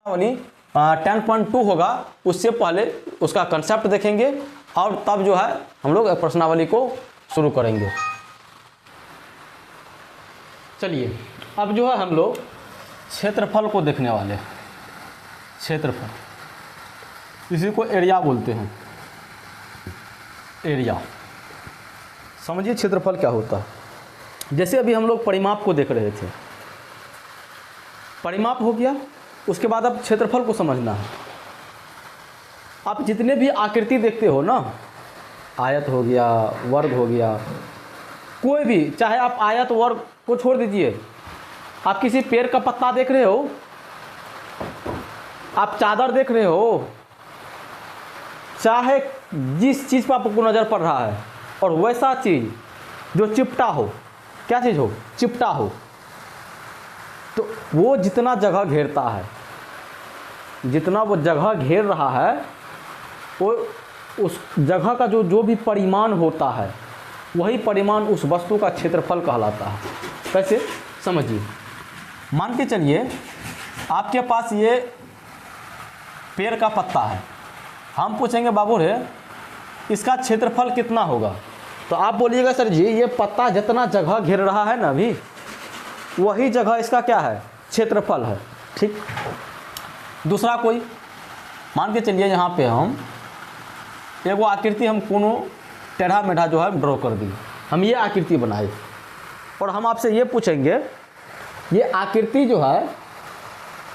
वाली 10.2 होगा उससे पहले उसका कंसेप्ट देखेंगे और तब जो है हम लोग प्रश्नावली को शुरू करेंगे। चलिए अब जो है हम लोग क्षेत्रफल को देखने वाले हैं। क्षेत्रफल इसी को एरिया बोलते हैं। एरिया समझिए क्षेत्रफल क्या होता है। जैसे अभी हम लोग परिमाप को देख रहे थे, परिमाप हो गया, उसके बाद अब क्षेत्रफल को समझना है। आप जितने भी आकृति देखते हो ना, आयत हो गया, वर्ग हो गया, कोई भी, चाहे आप आयत वर्ग को छोड़ दीजिए, आप किसी पेड़ का पत्ता देख रहे हो, आप चादर देख रहे हो, चाहे जिस चीज़ पर आपको नज़र पड़ रहा है और वैसा चीज़ जो चिपटा हो, क्या चीज़ हो, चिपटा हो, तो वो जितना जगह घेरता है, जितना वो जगह घेर रहा है, वो उस जगह का जो भी परिमाण होता है, वही परिमाण उस वस्तु का क्षेत्रफल कहलाता है। कैसे समझिए, मान के चलिए आपके पास ये पेड़ का पत्ता है, हम पूछेंगे बाबू रे इसका क्षेत्रफल कितना होगा, तो आप बोलिएगा सर जी ये पत्ता जितना जगह घेर रहा है ना अभी, वही जगह इसका क्या है, क्षेत्रफल है। ठीक। दूसरा कोई, मान के चलिए यहाँ पे हम एगो आकृति हम कोनो टेढ़ा मेढ़ा जो है ड्रॉ कर दी, हम ये आकृति बनाए और हम आपसे ये पूछेंगे ये आकृति जो है,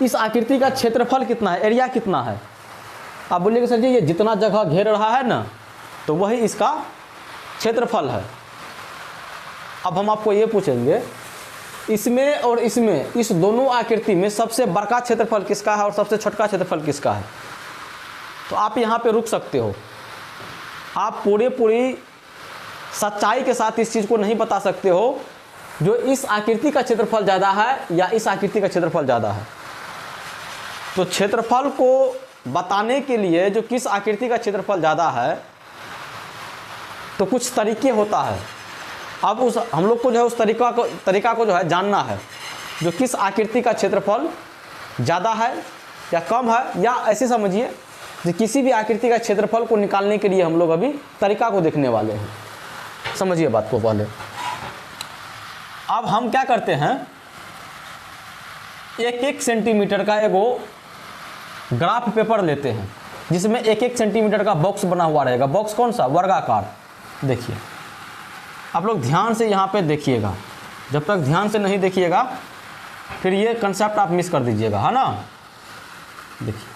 इस आकृति का क्षेत्रफल कितना है, एरिया कितना है। आप बोलिएगा सर जी ये जितना जगह घेर रहा है ना, तो वही इसका क्षेत्रफल है। अब हम आपको ये पूछेंगे इसमें और इसमें, इस दोनों आकृति में सबसे बड़का क्षेत्रफल किसका है और सबसे छोटा क्षेत्रफल किसका है। तो आप यहाँ पे रुक सकते हो। आप पूरी सच्चाई के साथ इस चीज़ को नहीं बता सकते हो जो इस आकृति का क्षेत्रफल ज़्यादा है या इस आकृति का क्षेत्रफल ज़्यादा है। तो क्षेत्रफल को बताने के लिए जो किस आकृति का क्षेत्रफल ज़्यादा है, तो कुछ तरीके होता है। अब उस हम लोग को जो है उस तरीका को जो है जानना है, जो किस आकृति का क्षेत्रफल ज़्यादा है या कम है, या ऐसे समझिए कि किसी भी आकृति का क्षेत्रफल को निकालने के लिए हम लोग अभी तरीका को देखने वाले हैं। समझिए बात को पहले। अब हम क्या करते हैं, 1-1 सेंटीमीटर का एगो ग्राफ पेपर लेते हैं जिसमें 1-1 सेंटीमीटर का बॉक्स बना हुआ रहेगा। बॉक्स कौन सा, वर्गाकार। देखिए आप लोग ध्यान से यहाँ पे देखिएगा, जब तक ध्यान से नहीं देखिएगा फिर ये कंसेप्ट आप मिस कर दीजिएगा, है ना। देखिए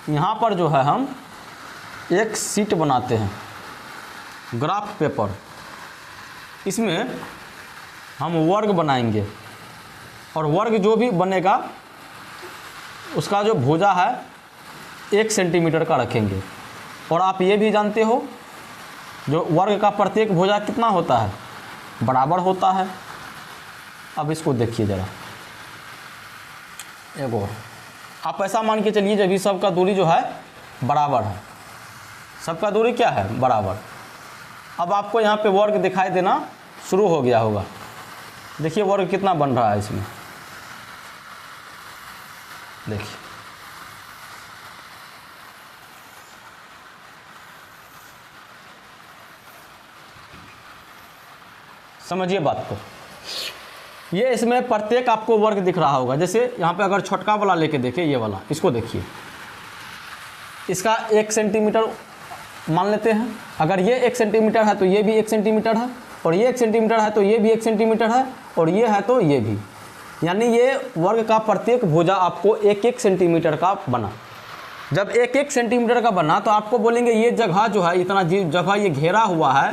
यहाँ पर जो है हम एक शीट बनाते हैं, ग्राफ पेपर, इसमें हम वर्ग बनाएंगे और वर्ग जो भी बनेगा उसका जो भुजा है 1 सेंटीमीटर का रखेंगे। और आप ये भी जानते हो जो वर्ग का प्रत्येक भुजा कितना होता है, बराबर होता है। अब इसको देखिए ज़रा, एगो आप ऐसा मान के चलिए जब सबका दूरी जो है बराबर है, सबका दूरी क्या है, बराबर। अब आपको यहाँ पे वर्ग दिखाई देना शुरू हो गया होगा। देखिए वर्ग कितना बन रहा है इसमें, देखिए समझिए बात को। ये इसमें प्रत्येक आपको वर्ग दिख रहा होगा। जैसे यहाँ पे अगर छोटका वाला लेके देखिए, ये वाला, इसको देखिए, इसका 1 सेंटीमीटर मान लेते हैं। अगर ये 1 सेंटीमीटर है तो ये भी 1 सेंटीमीटर है, और ये 1 सेंटीमीटर है तो ये भी 1 सेंटीमीटर है, और ये है तो ये भी। यानी ये वर्ग का प्रत्येक भुजा आपको 1-1 सेंटीमीटर का बना। जब 1-1 सेंटीमीटर का बना तो आपको बोलेंगे ये जगह जो है, इतना जगह ये घेरा हुआ है,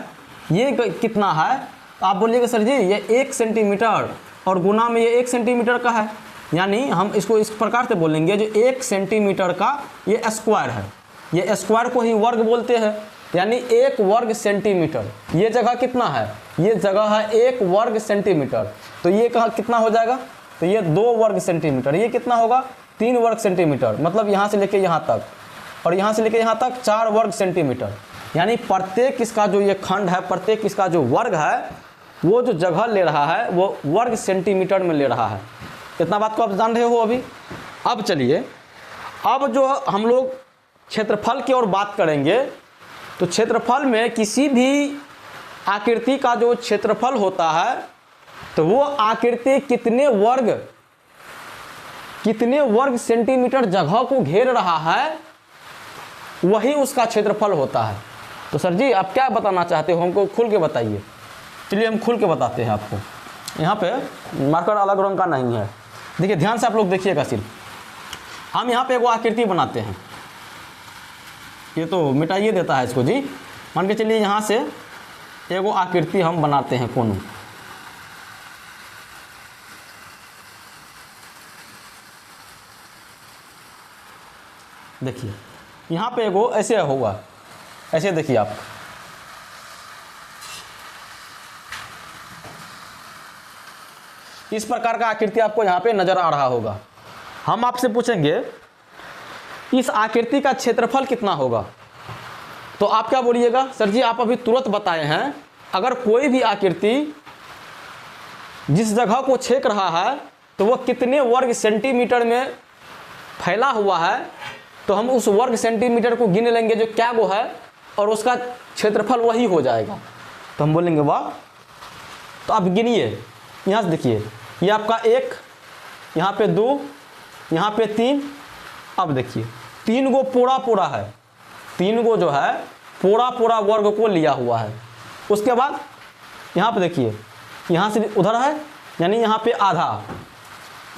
ये कितना है। तो आप बोलिएगा सर जी ये 1 सेंटीमीटर और गुना में ये 1 सेंटीमीटर का है। यानी हम इसको इस प्रकार से बोलेंगे जो 1 सेंटीमीटर का ये स्क्वायर है, ये स्क्वायर को ही वर्ग बोलते हैं। यानी 1 वर्ग सेंटीमीटर, ये जगह कितना है, ये जगह है 1 वर्ग सेंटीमीटर। तो ये कहाँ कितना हो जाएगा, तो ये 2 वर्ग सेंटीमीटर। ये कितना होगा, 3 वर्ग सेंटीमीटर, मतलब यहाँ से लेके यहाँ तक, और यहाँ से लेके यहाँ तक 4 वर्ग सेंटीमीटर। यानी प्रत्येक इसका जो ये खंड है, प्रत्येक इसका जो वर्ग है, वो जो जगह ले रहा है वो वर्ग सेंटीमीटर में ले रहा है। इतना बात को आप जान रहे हो अभी। अब चलिए, अब जो हम लोग क्षेत्रफल की ओर बात करेंगे, तो क्षेत्रफल में किसी भी आकृति का जो क्षेत्रफल होता है तो वो आकृति कितने वर्ग सेंटीमीटर जगह को घेर रहा है, वही उसका क्षेत्रफल होता है। तो सर जी आप क्या बताना चाहते हो, हमको खुल के बताइए। चलिए हम खुल के बताते हैं आपको। यहाँ पे मार्कर अलग रंग का नहीं है, देखिए ध्यान से आप लोग देखिएगा। सिर्फ हम यहाँ पे एक आकृति बनाते हैं, ये तो मिटाइए देता है इसको जी। मान के चलिए यहाँ से एगो आकृति हम बनाते हैं कोनो, देखिए यहाँ पे एगो ऐसे होगा, ऐसे देखिए आप, इस प्रकार का आकृति आपको यहाँ पे नजर आ रहा होगा। हम आपसे पूछेंगे इस आकृति का क्षेत्रफल कितना होगा, तो आप क्या बोलिएगा? सर जी आप अभी तुरंत बताए हैं, अगर कोई भी आकृति जिस जगह को छेक रहा है तो वह कितने वर्ग सेंटीमीटर में फैला हुआ है, तो हम उस वर्ग सेंटीमीटर को गिन लेंगे जो क्या वो है, और उसका क्षेत्रफल वही हो जाएगा। तो हम बोलेंगे वाह। तो आप गिनिए, यहाँ से देखिए, ये आपका 1, यहाँ पे 2, यहाँ पे 3। अब देखिए 3 गो पूरा है, 3 गो जो है पूरा वर्ग को लिया हुआ है। उसके बाद यहाँ पे देखिए, यहाँ से उधर है यानी यहाँ पे आधा,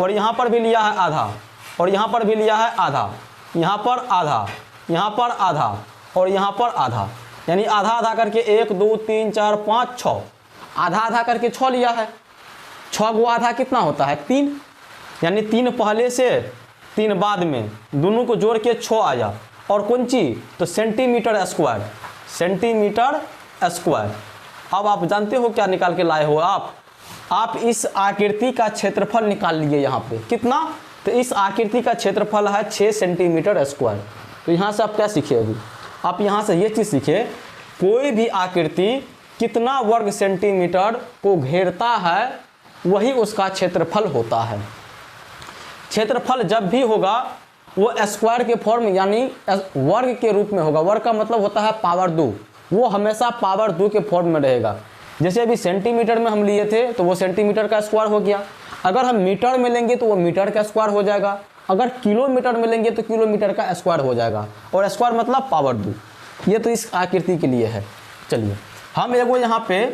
और यहाँ पर भी लिया है आधा, और यहाँ पर भी लिया है आधा, यहाँ पर आधा, यहाँ पर आधा, और यहाँ पर आधा, यानी आधा आधा करके 1 2 3 4 5 6, आधा आधा करके 6 लिया है। 6 गो आधा कितना होता है? 3, यानी 3 पहले से 3 बाद में, दोनों को जोड़ के 6 आया। और कौन चीज? तो सेंटीमीटर स्क्वायर, सेंटीमीटर स्क्वायर। अब आप जानते हो क्या निकाल के लाए हो आप इस आकृति का क्षेत्रफल निकाल लिए यहाँ पे कितना, तो इस आकृति का क्षेत्रफल है 6 सेंटीमीटर स्क्वायर। तो यहाँ से आप क्या सीखे? अभी आप यहाँ से ये चीज़ सीखे, कोई भी आकृति कितना वर्ग सेंटीमीटर को घेरता है वही उसका क्षेत्रफल होता है। क्षेत्रफल जब भी होगा वो स्क्वायर के फॉर्म यानी वर्ग के रूप में होगा। वर्ग का मतलब होता है पावर 2, वो हमेशा पावर 2 के फॉर्म में रहेगा। जैसे अभी सेंटीमीटर में हम लिए थे तो वो सेंटीमीटर का स्क्वायर हो गया, अगर हम मीटर में लेंगे तो वो मीटर का स्क्वायर हो जाएगा, अगर किलोमीटर में लेंगे तो किलोमीटर का स्क्वायर हो जाएगा, और स्क्वायर मतलब पावर 2। ये तो इस आकृति के लिए है। चलिए हम एगो यहाँ पे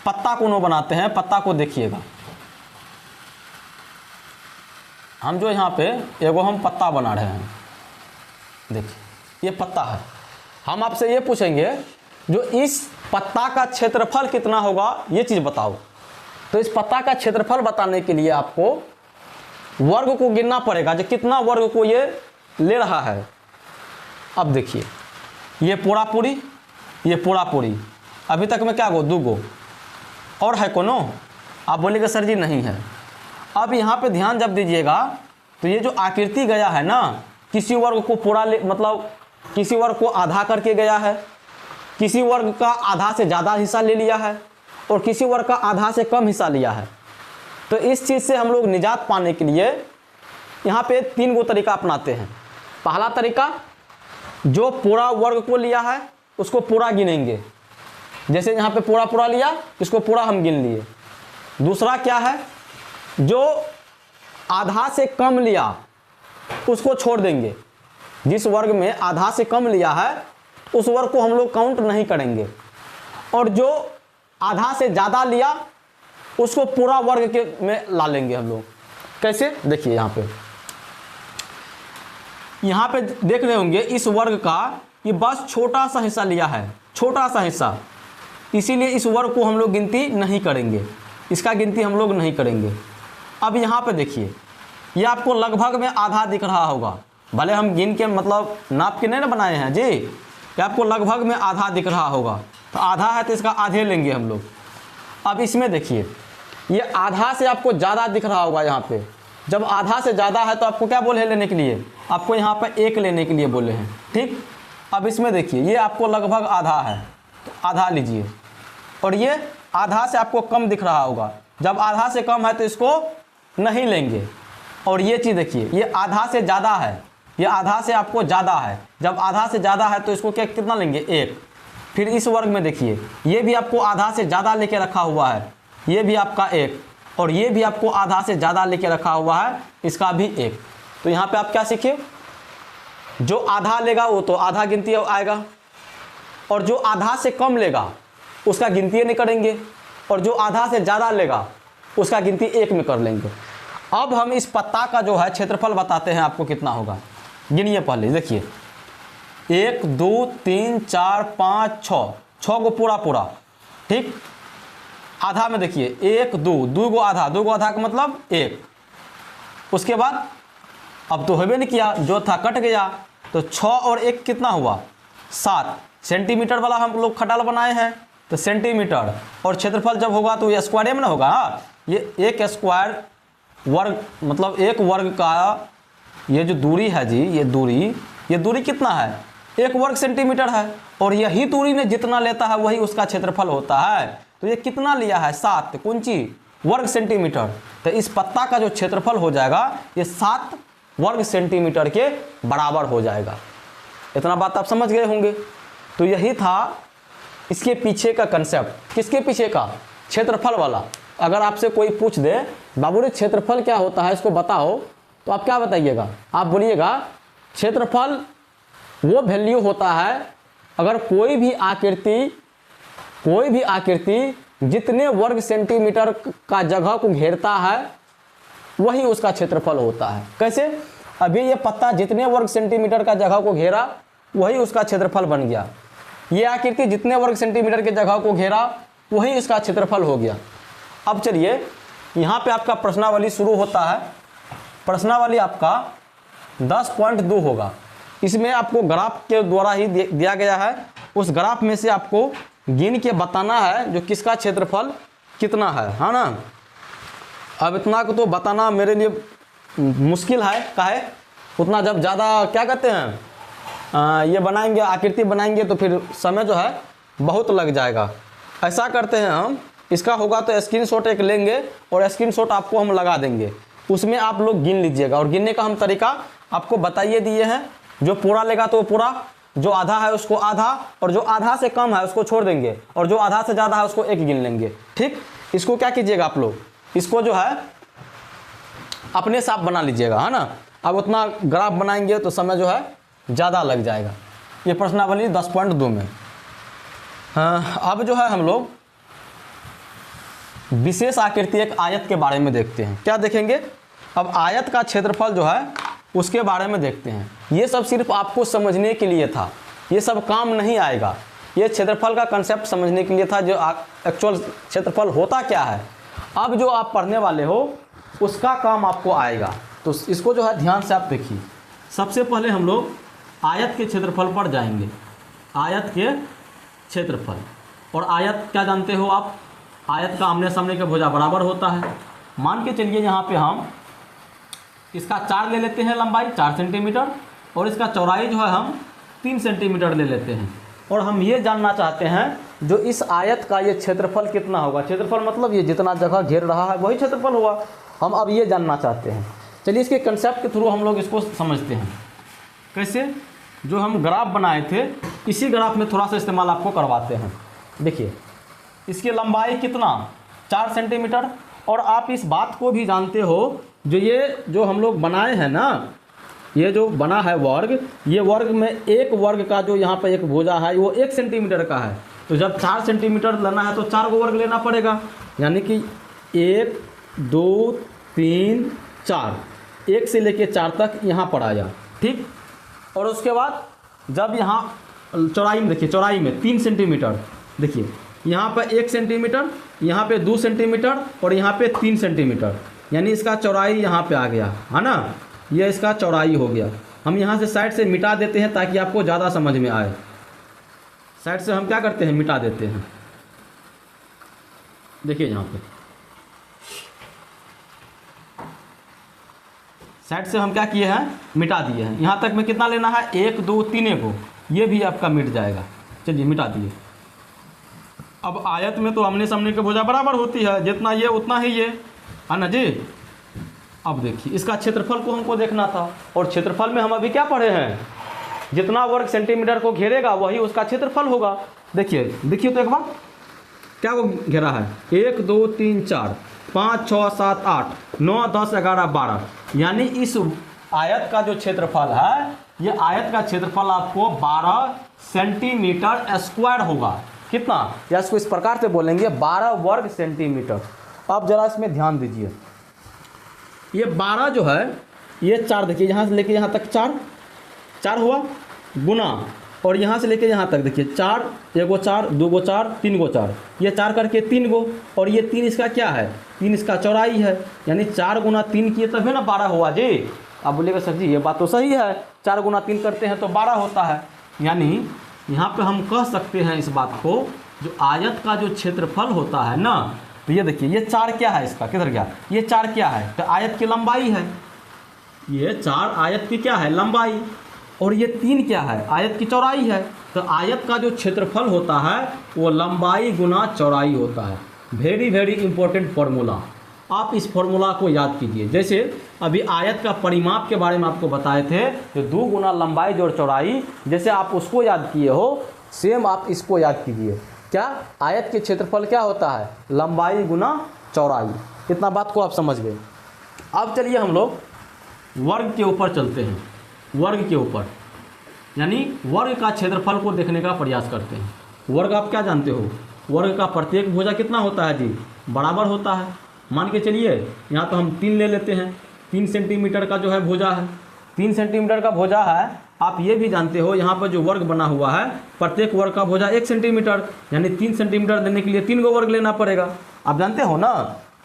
पत्ता कोनो बनाते हैं, पत्ता को देखिएगा। हम जो यहाँ पे एगो हम पत्ता बना रहे हैं, देखिए ये पत्ता है। हम आपसे ये पूछेंगे जो इस पत्ता का क्षेत्रफल कितना होगा, ये चीज़ बताओ। तो इस पत्ता का क्षेत्रफल बताने के लिए आपको वर्ग को गिनना पड़ेगा, जो कितना वर्ग को ये ले रहा है। अब देखिए ये पूरा पूरी, ये पूरा पूरी, अभी तक में क्या गो? 2 गो और है कोनो? आप बोलेगा सर जी नहीं है। अब यहाँ पे ध्यान जब दीजिएगा तो ये जो आकृति गया है ना, किसी वर्ग को पूरा मतलब किसी वर्ग को आधा करके गया है, किसी वर्ग का आधा से ज़्यादा हिस्सा ले लिया है, और किसी वर्ग का आधा से कम हिस्सा लिया है। तो इस चीज़ से हम लोग निजात पाने के लिए यहाँ पे 3 गो तरीका अपनाते हैं। पहला तरीका, जो पूरा वर्ग को लिया है उसको पूरा गिनेंगे, जैसे यहाँ पे पूरा लिया, इसको पूरा हम गिन लिए। दूसरा क्या है, जो आधा से कम लिया उसको छोड़ देंगे। जिस वर्ग में आधा से कम लिया है उस वर्ग को हम लोग काउंट नहीं करेंगे, और जो आधा से ज़्यादा लिया उसको पूरा वर्ग के में ला लेंगे हम लोग। कैसे? देखिए यहाँ पे देख रहे होंगे, इस वर्ग का ये बस छोटा सा हिस्सा लिया है, छोटा सा हिस्सा, इसीलिए इस वर्ग को हम लोग गिनती नहीं करेंगे, इसका गिनती हम लोग नहीं करेंगे। अब यहाँ पे देखिए, ये आपको लगभग में आधा दिख रहा होगा, भले हम गिन के मतलब नाप के नहीं ना बनाए हैं जी, ये आपको लगभग में आधा दिख रहा होगा। तो आधा है तो इसका आधे लेंगे हम लोग। अब इसमें देखिए, ये आधा से आपको ज़्यादा दिख रहा होगा। यहाँ पे जब आधा से ज़्यादा है तो आपको क्या बोले लेने के लिए? आपको यहाँ पर 1 लेने के लिए बोले हैं, ठीक। अब इसमें देखिए, ये आपको लगभग आधा है तो आधा लीजिए, और ये आधा से आपको कम दिख रहा होगा। जब आधा से कम है तो इसको नहीं लेंगे, और ये चीज़ देखिए ये आधा से ज़्यादा है, ये आधा से आपको ज़्यादा है। जब आधा से ज़्यादा है तो इसको क्या कितना लेंगे 1। फिर इस वर्ग में देखिए ये भी आपको आधा से ज़्यादा लेके रखा हुआ है, ये भी आपका 1, और ये भी आपको आधा से ज़्यादा लेके रखा हुआ है, इसका भी 1। तो यहाँ पे आप क्या सीखे, जो आधा लेगा वो तो आधा गिनती आएगा, और जो आधा से कम लेगा उसका गिनती नहीं करेंगे, और जो आधा से ज़्यादा लेगा उसका गिनती 1 में कर लेंगे। अब हम इस पत्ता का जो है क्षेत्रफल बताते हैं आपको कितना होगा। गिनिए पहले, देखिए 1 2 3 4 5 6, 6 को पूरा पूरा, ठीक। आधा में देखिए 1 2, 2 को आधा, 2 को आधा का मतलब 1। उसके बाद अब तो होबे नहीं किया, जो था कट गया, तो 6 और 1 कितना हुआ 7 सेंटीमीटर वाला हम लोग खटाल बनाए हैं, तो सेंटीमीटर। और क्षेत्रफल जब होगा तो ये स्क्वायर में ना होगा। ये 1 स्क्वायर वर्ग मतलब 1 वर्ग का ये जो दूरी है जी, ये दूरी कितना है 1 वर्ग सेंटीमीटर है, और यही दूरी में जितना लेता है वही उसका क्षेत्रफल होता है। तो ये कितना लिया है 7 कौंची वर्ग सेंटीमीटर। तो इस पत्ता का जो क्षेत्रफल हो जाएगा ये 7 वर्ग सेंटीमीटर के बराबर हो जाएगा। इतना बात आप समझ गए होंगे। तो यही था इसके पीछे का कंसेप्ट। किसके पीछे का, क्षेत्रफल वाला। अगर आपसे कोई पूछ दे बाबू रे क्षेत्रफल क्या होता है इसको बताओ, तो आप क्या बताइएगा, आप बोलिएगा क्षेत्रफल वो वैल्यू होता है अगर कोई भी आकृति जितने वर्ग सेंटीमीटर का जगह को घेरता है वही उसका क्षेत्रफल होता है। कैसे, अभी ये पत्ता जितने वर्ग सेंटीमीटर का जगह को घेरा वही उसका क्षेत्रफल बन गया। ये आकृति जितने वर्ग सेंटीमीटर के जगह को घेरा वही इसका क्षेत्रफल हो गया। अब चलिए यहाँ पे आपका प्रश्नावली शुरू होता है। प्रश्नावली आपका 10.2 होगा। इसमें आपको ग्राफ के द्वारा ही दिया गया है। उस ग्राफ में से आपको गिन के बताना है जो किसका क्षेत्रफल कितना है ना। अब इतना को तो बताना मेरे लिए मुश्किल है, काहे उतना जब ज़्यादा क्या कहते हैं ये बनाएंगे आकृति बनाएंगे तो फिर समय जो है बहुत लग जाएगा। ऐसा करते हैं हम, इसका होगा तो स्क्रीनशॉट एक लेंगे और स्क्रीनशॉट आपको हम लगा देंगे, उसमें आप लोग गिन लीजिएगा। और गिनने का हम तरीका आपको बताइए दिए हैं। जो पूरा लेगा तो पूरा, जो आधा है उसको आधा, और जो आधा से कम है उसको छोड़ देंगे, और जो आधा से ज़्यादा है उसको 1 गिन लेंगे। ठीक, इसको क्या कीजिएगा आप लोग, इसको जो है अपने साथ बना लीजिएगा, है ना। अब उतना ग्राफ बनाएंगे तो समय जो है ज़्यादा लग जाएगा। ये प्रश्नावली 10.2 में। हाँ, अब जो है हम लोग विशेष आकृति एक आयत के बारे में देखते हैं। क्या देखेंगे, अब आयत का क्षेत्रफल जो है उसके बारे में देखते हैं। ये सब सिर्फ आपको समझने के लिए था, ये सब काम नहीं आएगा। ये क्षेत्रफल का कंसेप्ट समझने के लिए था, जो एक्चुअल क्षेत्रफल होता क्या है। अब जो आप पढ़ने वाले हो उसका काम आपको आएगा। तो इसको जो है ध्यान से आप देखिए। सबसे पहले हम लोग आयत के क्षेत्रफल पर जाएंगे। आयत के क्षेत्रफल, और आयत क्या जानते हो आप, आयत का आमने सामने के भुजा बराबर होता है। मान के चलिए यहाँ पे हम इसका 4 ले लेते हैं लंबाई 4 सेंटीमीटर, और इसका चौड़ाई जो है हम 3 सेंटीमीटर ले लेते हैं। और हम ये जानना चाहते हैं जो इस आयत का ये क्षेत्रफल कितना होगा। क्षेत्रफल मतलब ये जितना जगह घेर रहा है वही क्षेत्रफल होगा। हम अब ये जानना चाहते हैं। चलिए इसके कंसेप्ट के थ्रू हम लोग इसको समझते हैं। कैसे, जो हम ग्राफ बनाए थे इसी ग्राफ में थोड़ा सा इस्तेमाल आपको करवाते हैं। देखिए इसकी लंबाई कितना 4 सेंटीमीटर, और आप इस बात को भी जानते हो जो हम लोग बनाए हैं ना, ये जो बना है वर्ग, ये वर्ग में एक वर्ग का जो यहाँ पर एक भुजा है वो 1 सेंटीमीटर का है। तो जब 4 सेंटीमीटर लेना है तो 4 को वर्ग लेना पड़ेगा, यानी कि 1 2 3 4, 1 से लेके 4 तक यहाँ पर आया। ठीक, और उसके बाद जब यहाँ चौड़ाई में देखिए, चौड़ाई में 3 सेंटीमीटर, देखिए यहाँ पर 1 सेंटीमीटर, यहाँ पे 2 सेंटीमीटर, और यहाँ पे 3 सेंटीमीटर, यानी इसका चौड़ाई यहाँ पे आ गया, है ना। ये इसका चौड़ाई हो गया। हम यहाँ से साइड से मिटा देते हैं ताकि आपको ज़्यादा समझ में आए। साइड से हम क्या करते हैं, मिटा देते हैं। देखिए यहाँ पे साइड से हम क्या किए हैं, मिटा दिए हैं। यहाँ तक में कितना लेना है, 1 2 3 को, ये भी आपका मिट जाएगा। चलिए मिटा दिए। अब आयत में तो आमने सामने के भुजा बराबर होती है, जितना ये उतना ही ये, है ना जी। अब देखिए इसका क्षेत्रफल को हमको देखना था, और क्षेत्रफल में हम अभी क्या पढ़े हैं, जितना वर्ग सेंटीमीटर को घेरेगा वही उसका क्षेत्रफल होगा। देखिए देखिए तो एक बार क्या वो घेरा है, 1 2 3 4 5 6 7 8 9 10 11 12, यानी इस आयत का जो क्षेत्रफल है, ये आयत का क्षेत्रफल आपको 12 सेंटीमीटर स्क्वायर होगा। कितना, या इसको इस प्रकार से बोलेंगे 12 वर्ग सेंटीमीटर। अब जरा इसमें ध्यान दीजिए, ये 12 जो है ये 4, देखिए यहाँ से लेके यहाँ तक 4 हुआ गुना, और यहाँ से लेके यहाँ तक देखिए 4, 1 गो 4 2 गो 4 3 गो 4, ये 4 करके 3 गो, और ये 3 इसका क्या है, 3 इसका चौड़ाई है, यानी 4 गुना 3 किए तभी ना 12 हुआ जी। अब बोलिएगा सर जी ये बात तो सही है, 4 गुना 3 करते हैं तो 12 होता है। यानी यहाँ पे हम कह सकते हैं इस बात को, जो आयत का जो क्षेत्रफल होता है ना, तो ये देखिए ये 4 क्या है, इसका किधर गया, ये 4 क्या है, तो आयत की लंबाई है, ये 4 आयत की क्या है, लंबाई, और ये 3 क्या है, आयत की चौड़ाई है। तो आयत का जो क्षेत्रफल होता है वो लंबाई गुना चौड़ाई होता है। वेरी वेरी इंपॉर्टेंट फॉर्मूला, आप इस फॉर्मूला को याद कीजिए। जैसे अभी आयत का परिमाप के बारे में आपको बताए थे, तो 2 गुना लंबाई जोड़ चौड़ाई, जैसे आप उसको याद किए हो, सेम आप इसको याद कीजिए। क्या, आयत के क्षेत्रफल क्या होता है, लंबाई गुना चौड़ाई। इतना बात को आप समझ गए। अब चलिए हम लोग वर्ग के ऊपर चलते हैं, वर्ग के ऊपर, यानी वर्ग का क्षेत्रफल को देखने का प्रयास करते हैं। वर्ग आप क्या जानते हो, वर्ग का प्रत्येक भुजा कितना होता है जी, बराबर होता है। मान के चलिए यहाँ तो हम 3 ले लेते हैं, 3 सेंटीमीटर का जो है भुजा है, 3 सेंटीमीटर का भुजा है। आप ये भी जानते हो यहाँ पर जो वर्ग बना हुआ है, प्रत्येक वर्ग का भुजा 1 सेंटीमीटर, यानी 3 सेंटीमीटर देने के लिए 3 गो वर्ग लेना पड़ेगा। आप जानते हो ना,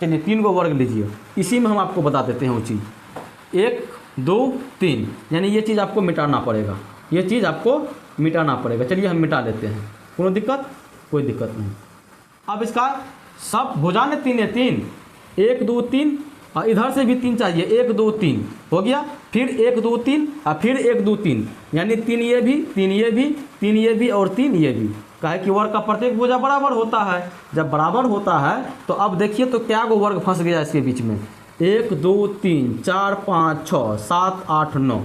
चलिए 3 गो वर्ग लीजिए। इसी में हम आपको बता देते हैं वो चीज़, 1 2 3, यानी ये चीज़ आपको मिटाना पड़ेगा, ये चीज़ आपको मिटाना पड़ेगा। चलिए हम मिटा लेते हैं, कोई दिक्कत, कोई दिक्कत नहीं। अब इसका सब भुजा ने 3 है, 3 1 2 3, और इधर से भी 3 चाहिए, 1 2 3 हो गया, फिर 1 2 3 और फिर 1 2 3, यानी 3 ये भी 3 ये भी 3 ये भी और 3 ये भी। कहे कि वर्ग का प्रत्येक भुजा बराबर होता है। जब बराबर होता है तो अब देखिए तो क्या गो वर्ग फंस गया इसके बीच में, 1 2 3 4 5 6 7 8 9,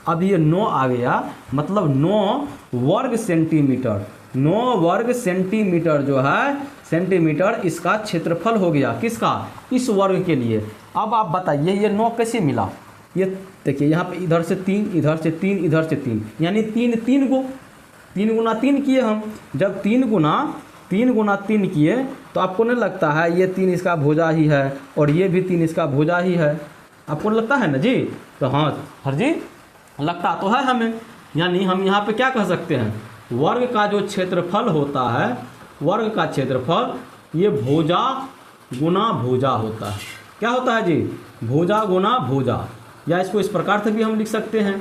अब ये 9 आ गया, मतलब 9 वर्ग सेंटीमीटर, 9 वर्ग सेंटीमीटर जो है सेंटीमीटर इसका क्षेत्रफल हो गया। किसका, इस वर्ग के लिए। अब आप बताइए ये 9 कैसे मिला, ये देखिए यहाँ पे इधर से 3 इधर से 3 इधर से 3, यानी 3 गो, 3 गुना 3 किए हम। जब 3 गुना 3 किए तो आपको नहीं लगता है ये 3 इसका भुजा ही है और ये भी 3 इसका भुजा ही है, आपको लगता है ना जी। तो हाँ हर जी लगता तो है हमें, यानी हम यहाँ पे क्या कह सकते हैं, वर्ग का जो क्षेत्रफल होता है, वर्ग का क्षेत्रफल ये भुजा गुना भुजा होता है। क्या होता है जी, भुजा गुना भुजा, या इसको इस प्रकार से भी हम लिख सकते हैं,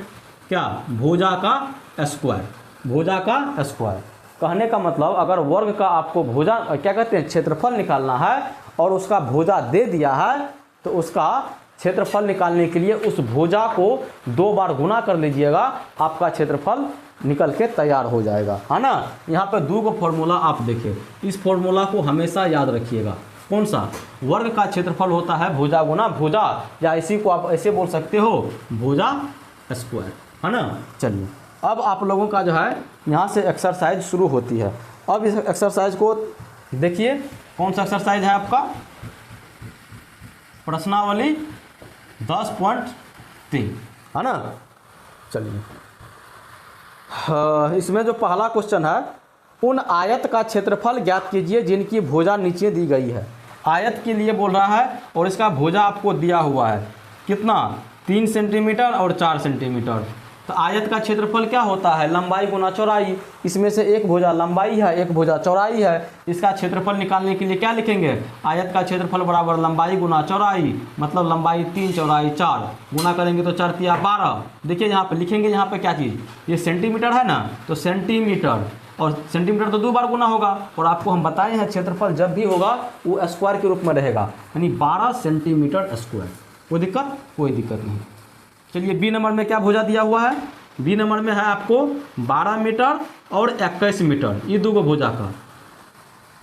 क्या, भुजा का स्क्वायर, भुजा का स्क्वायर। कहने का मतलब अगर वर्ग का आपको भुजा क्या कहते हैं क्षेत्रफल निकालना है और उसका भुजा दे दिया है, तो उसका क्षेत्रफल निकालने के लिए उस भुजा को 2 बार गुना कर लीजिएगा, आपका क्षेत्रफल निकल के तैयार हो जाएगा, है ना। यहाँ पे 2 गो फॉर्मूला आप देखिए, इस फॉर्मूला को हमेशा याद रखिएगा। कौन सा, वर्ग का क्षेत्रफल होता है भुजा गुना भुजा, या इसी को आप ऐसे बोल सकते हो भुजा स्क्वायर, है ना। चलिए अब आप लोगों का जो है यहाँ से एक्सरसाइज शुरू होती है। अब इस एक्सरसाइज को देखिए, कौन सा एक्सरसाइज है आपका, प्रश्नावली 10.3, है ना। चलिए इसमें जो पहला क्वेश्चन है, उन आयत का क्षेत्रफल ज्ञात कीजिए जिनकी भुजा नीचे दी गई है। आयत के लिए बोल रहा है और इसका भुजा आपको दिया हुआ है कितना, 3 सेंटीमीटर और 4 सेंटीमीटर। तो आयत का क्षेत्रफल क्या होता है, लंबाई गुना चौड़ाई। इसमें से एक भुजा लंबाई है, एक भुजा चौड़ाई है। इसका क्षेत्रफल निकालने के लिए क्या लिखेंगे, आयत का क्षेत्रफल बराबर लंबाई गुना चौड़ाई, मतलब लंबाई 3 चौड़ाई 4, गुना करेंगे तो 4 तिया 12। देखिए यहाँ पे लिखेंगे, यहाँ पे क्या चीज़, ये सेंटीमीटर है ना, तो सेंटीमीटर, और सेंटीमीटर तो 2 बार गुना होगा, और आपको हम बताए हैं क्षेत्रफल जब भी होगा वो स्क्वायर के रूप में रहेगा, यानी 12 सेंटीमीटर स्क्वायर। कोई दिक्कत, कोई दिक्कत नहीं। चलिए बी नंबर में क्या भुजा दिया हुआ है, बी नंबर में है आपको 12 मीटर और 21 मीटर, ये 2 गो भुजा का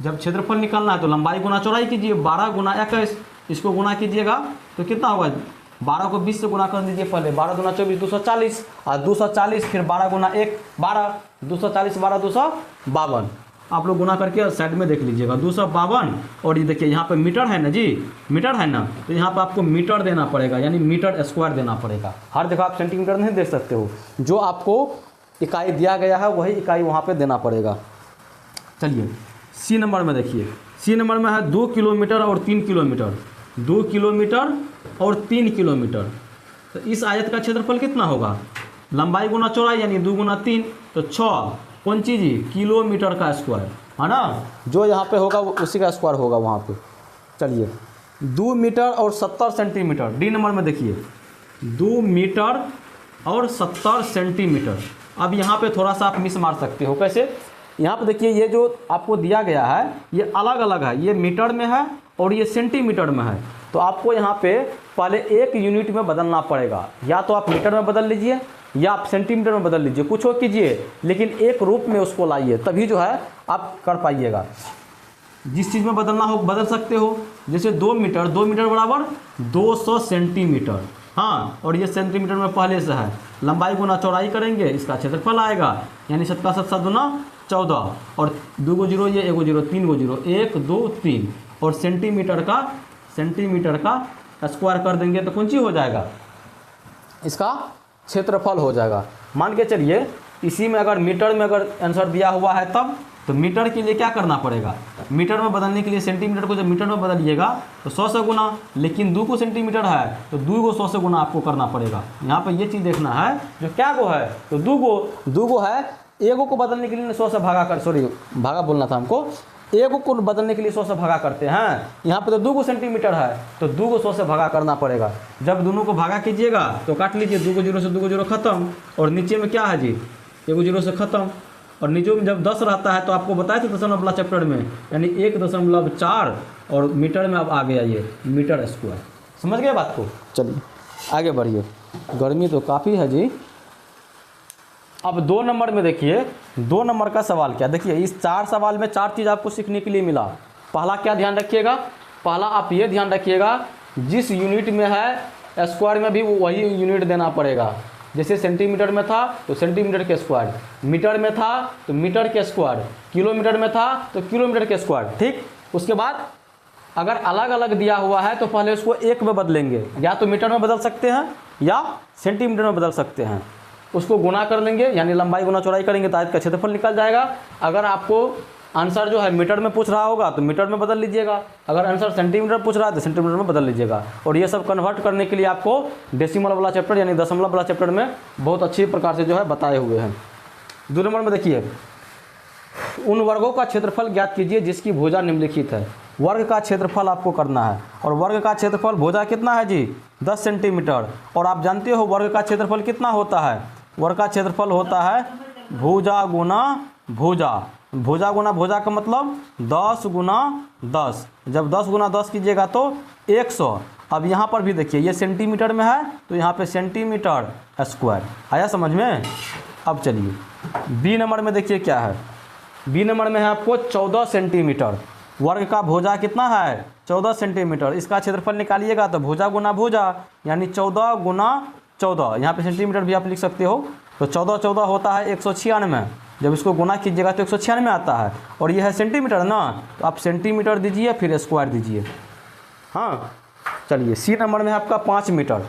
जब क्षेत्रफल निकालना है तो लंबाई गुना चौड़ाई कीजिए, 12 गुना 21, इसको गुना कीजिएगा तो कितना होगा 12 को 20 से गुना कर दीजिए पहले, 12 दूना 24 240, और 240 फिर 12 गुना 1 12, 240 12 252। आप लोग गुना करके साइड में देख लीजिएगा 252। और ये देखिए यहाँ पे मीटर है ना जी, मीटर है ना, तो यहाँ पे आपको मीटर देना पड़ेगा, यानी मीटर स्क्वायर देना पड़ेगा। हर जगह आप सेंटीमीटर नहीं दे सकते हो, जो आपको इकाई दिया गया है वही इकाई वहाँ पे देना पड़ेगा। चलिए सी नंबर में देखिए, सी नंबर में है 2 किलोमीटर और 3 किलोमीटर, 2 किलोमीटर और 3 किलोमीटर। तो इस आयत का क्षेत्रफल कितना होगा, लंबाई गुना चौड़ाई यानी 2 गुना 3, तो 6 कौन चीज़ ही किलोमीटर का स्क्वायर है ना, जो यहाँ पे होगा उसी का स्क्वायर होगा वहाँ पे। चलिए 2 मीटर और 70 सेंटीमीटर, डी नंबर में देखिए 2 मीटर और 70 सेंटीमीटर। अब यहाँ पे थोड़ा सा आप मिस मार सकते हो, कैसे, यहाँ पे देखिए ये जो आपको दिया गया है ये अलग अलग है, ये मीटर में है और ये सेंटीमीटर में है। तो आपको यहाँ पे पहले एक यूनिट में बदलना पड़ेगा, या तो आप मीटर में बदल लीजिए या आप सेंटीमीटर में बदल लीजिए, कुछ हो कीजिए, लेकिन एक रूप में उसको लाइए, तभी जो है आप कर पाइएगा। जिस चीज़ में बदलना हो बदल सकते हो, जैसे 2 मीटर, 2 मीटर बराबर 200 सेंटीमीटर, हाँ, और ये सेंटीमीटर में पहले से है, लंबाई गुना चौड़ाई करेंगे इसका क्षेत्रफल आएगा, यानी 7 का 7 दूना 14, और 2 को 0 ये 1 को 0 3 को 0 1 2 3, और सेंटीमीटर का स्क्वायर कर देंगे तो कौन चीज़ हो जाएगा, इसका क्षेत्रफल हो जाएगा। मान के चलिए इसी में अगर मीटर में अगर आंसर दिया हुआ है तब, तो मीटर के लिए क्या करना पड़ेगा, मीटर में बदलने के लिए सेंटीमीटर को जब मीटर में बदलिएगा तो 100 से गुना, लेकिन 2 को सेंटीमीटर है तो 2 को 100 से गुना आपको करना पड़ेगा। यहाँ पे ये चीज़ देखना है जो क्या गो है, तो 2 गो है, एगो को बदलने के लिए 100 से भागा कर, सॉरी भागा बोलना था हमको, एगो को बदलने के लिए 100 से भागा करते हैं। यहाँ पे तो 2 को सेंटीमीटर है तो 2 को 100 से भागा करना पड़ेगा। जब दोनों को भागा कीजिएगा तो काट लीजिए, 2 को 0 से 2 को 0 खत्म, और नीचे में क्या है जी, 1 को 0 से खत्म, और नीचे में जब 10 रहता है तो आपको बताया था दशमलव वाला चैप्टर में, यानी 1.4, और मीटर में अब आ गया ये मीटर स्क्वायर। समझ गए बात को। चलिए आगे बढ़िए, गर्मी तो काफ़ी है जी। अब 2 नंबर में देखिए, 2 नंबर का सवाल क्या, देखिए इस 4 सवाल में 4 चीज़ आपको सीखने के लिए मिला। पहला क्या ध्यान रखिएगा, पहला आप ये ध्यान रखिएगा जिस यूनिट में है स्क्वायर में भी वही यूनिट देना पड़ेगा। जैसे सेंटीमीटर में था तो सेंटीमीटर के स्क्वायर, मीटर में था तो मीटर के स्क्वायर, किलोमीटर में था तो किलोमीटर के स्क्वायर, ठीक। उसके बाद अगर अलग अलग दिया हुआ है तो पहले उसको एक में बदलेंगे, या तो मीटर में बदल सकते हैं या सेंटीमीटर में बदल सकते हैं। उसको गुना कर लेंगे, यानी लंबाई गुना चौड़ाई करेंगे तो आयत का क्षेत्रफल निकल जाएगा। अगर आपको आंसर जो है मीटर में पूछ रहा होगा तो मीटर में बदल लीजिएगा, अगर आंसर सेंटीमीटर पूछ रहा है तो सेंटीमीटर में बदल लीजिएगा। और ये सब कन्वर्ट करने के लिए आपको डेसिमल वाला चैप्टर यानी दशमलव वाला चैप्टर में बहुत अच्छी प्रकार से जो है बताए हुए हैं। 2 नंबर में देखिए, उन वर्गों का क्षेत्रफल ज्ञात कीजिए जिसकी भुजा निम्नलिखित है। वर्ग का क्षेत्रफल आपको करना है, और वर्ग का क्षेत्रफल भुजा कितना है जी, 10 सेंटीमीटर। और आप जानते हो वर्ग का क्षेत्रफल कितना होता है, वर्ग का क्षेत्रफल होता है भुजा गुना भुजा, भुजा गुना भुजा का मतलब 10 गुना 10। जब 10 गुना 10 कीजिएगा तो 100। अब यहाँ पर भी देखिए ये सेंटीमीटर में है तो यहाँ पे सेंटीमीटर स्क्वायर आया समझ में। अब चलिए बी नंबर में देखिए क्या है, बी नंबर में है आपको 14 सेंटीमीटर। वर्ग का भुजा कितना है 14 सेंटीमीटर, इसका क्षेत्रफल निकालिएगा तो भुजा गुना भुजा यानी 14 गुना 14, यहाँ पे सेंटीमीटर भी आप लिख सकते हो। तो 14 14 होता है 196, जब इसको गुना कीजिएगा तो 196 आता है। और ये है सेंटीमीटर ना, तो आप सेंटीमीटर दीजिए फिर स्क्वायर दीजिए। हाँ चलिए सी नंबर में है आपका 5 मीटर।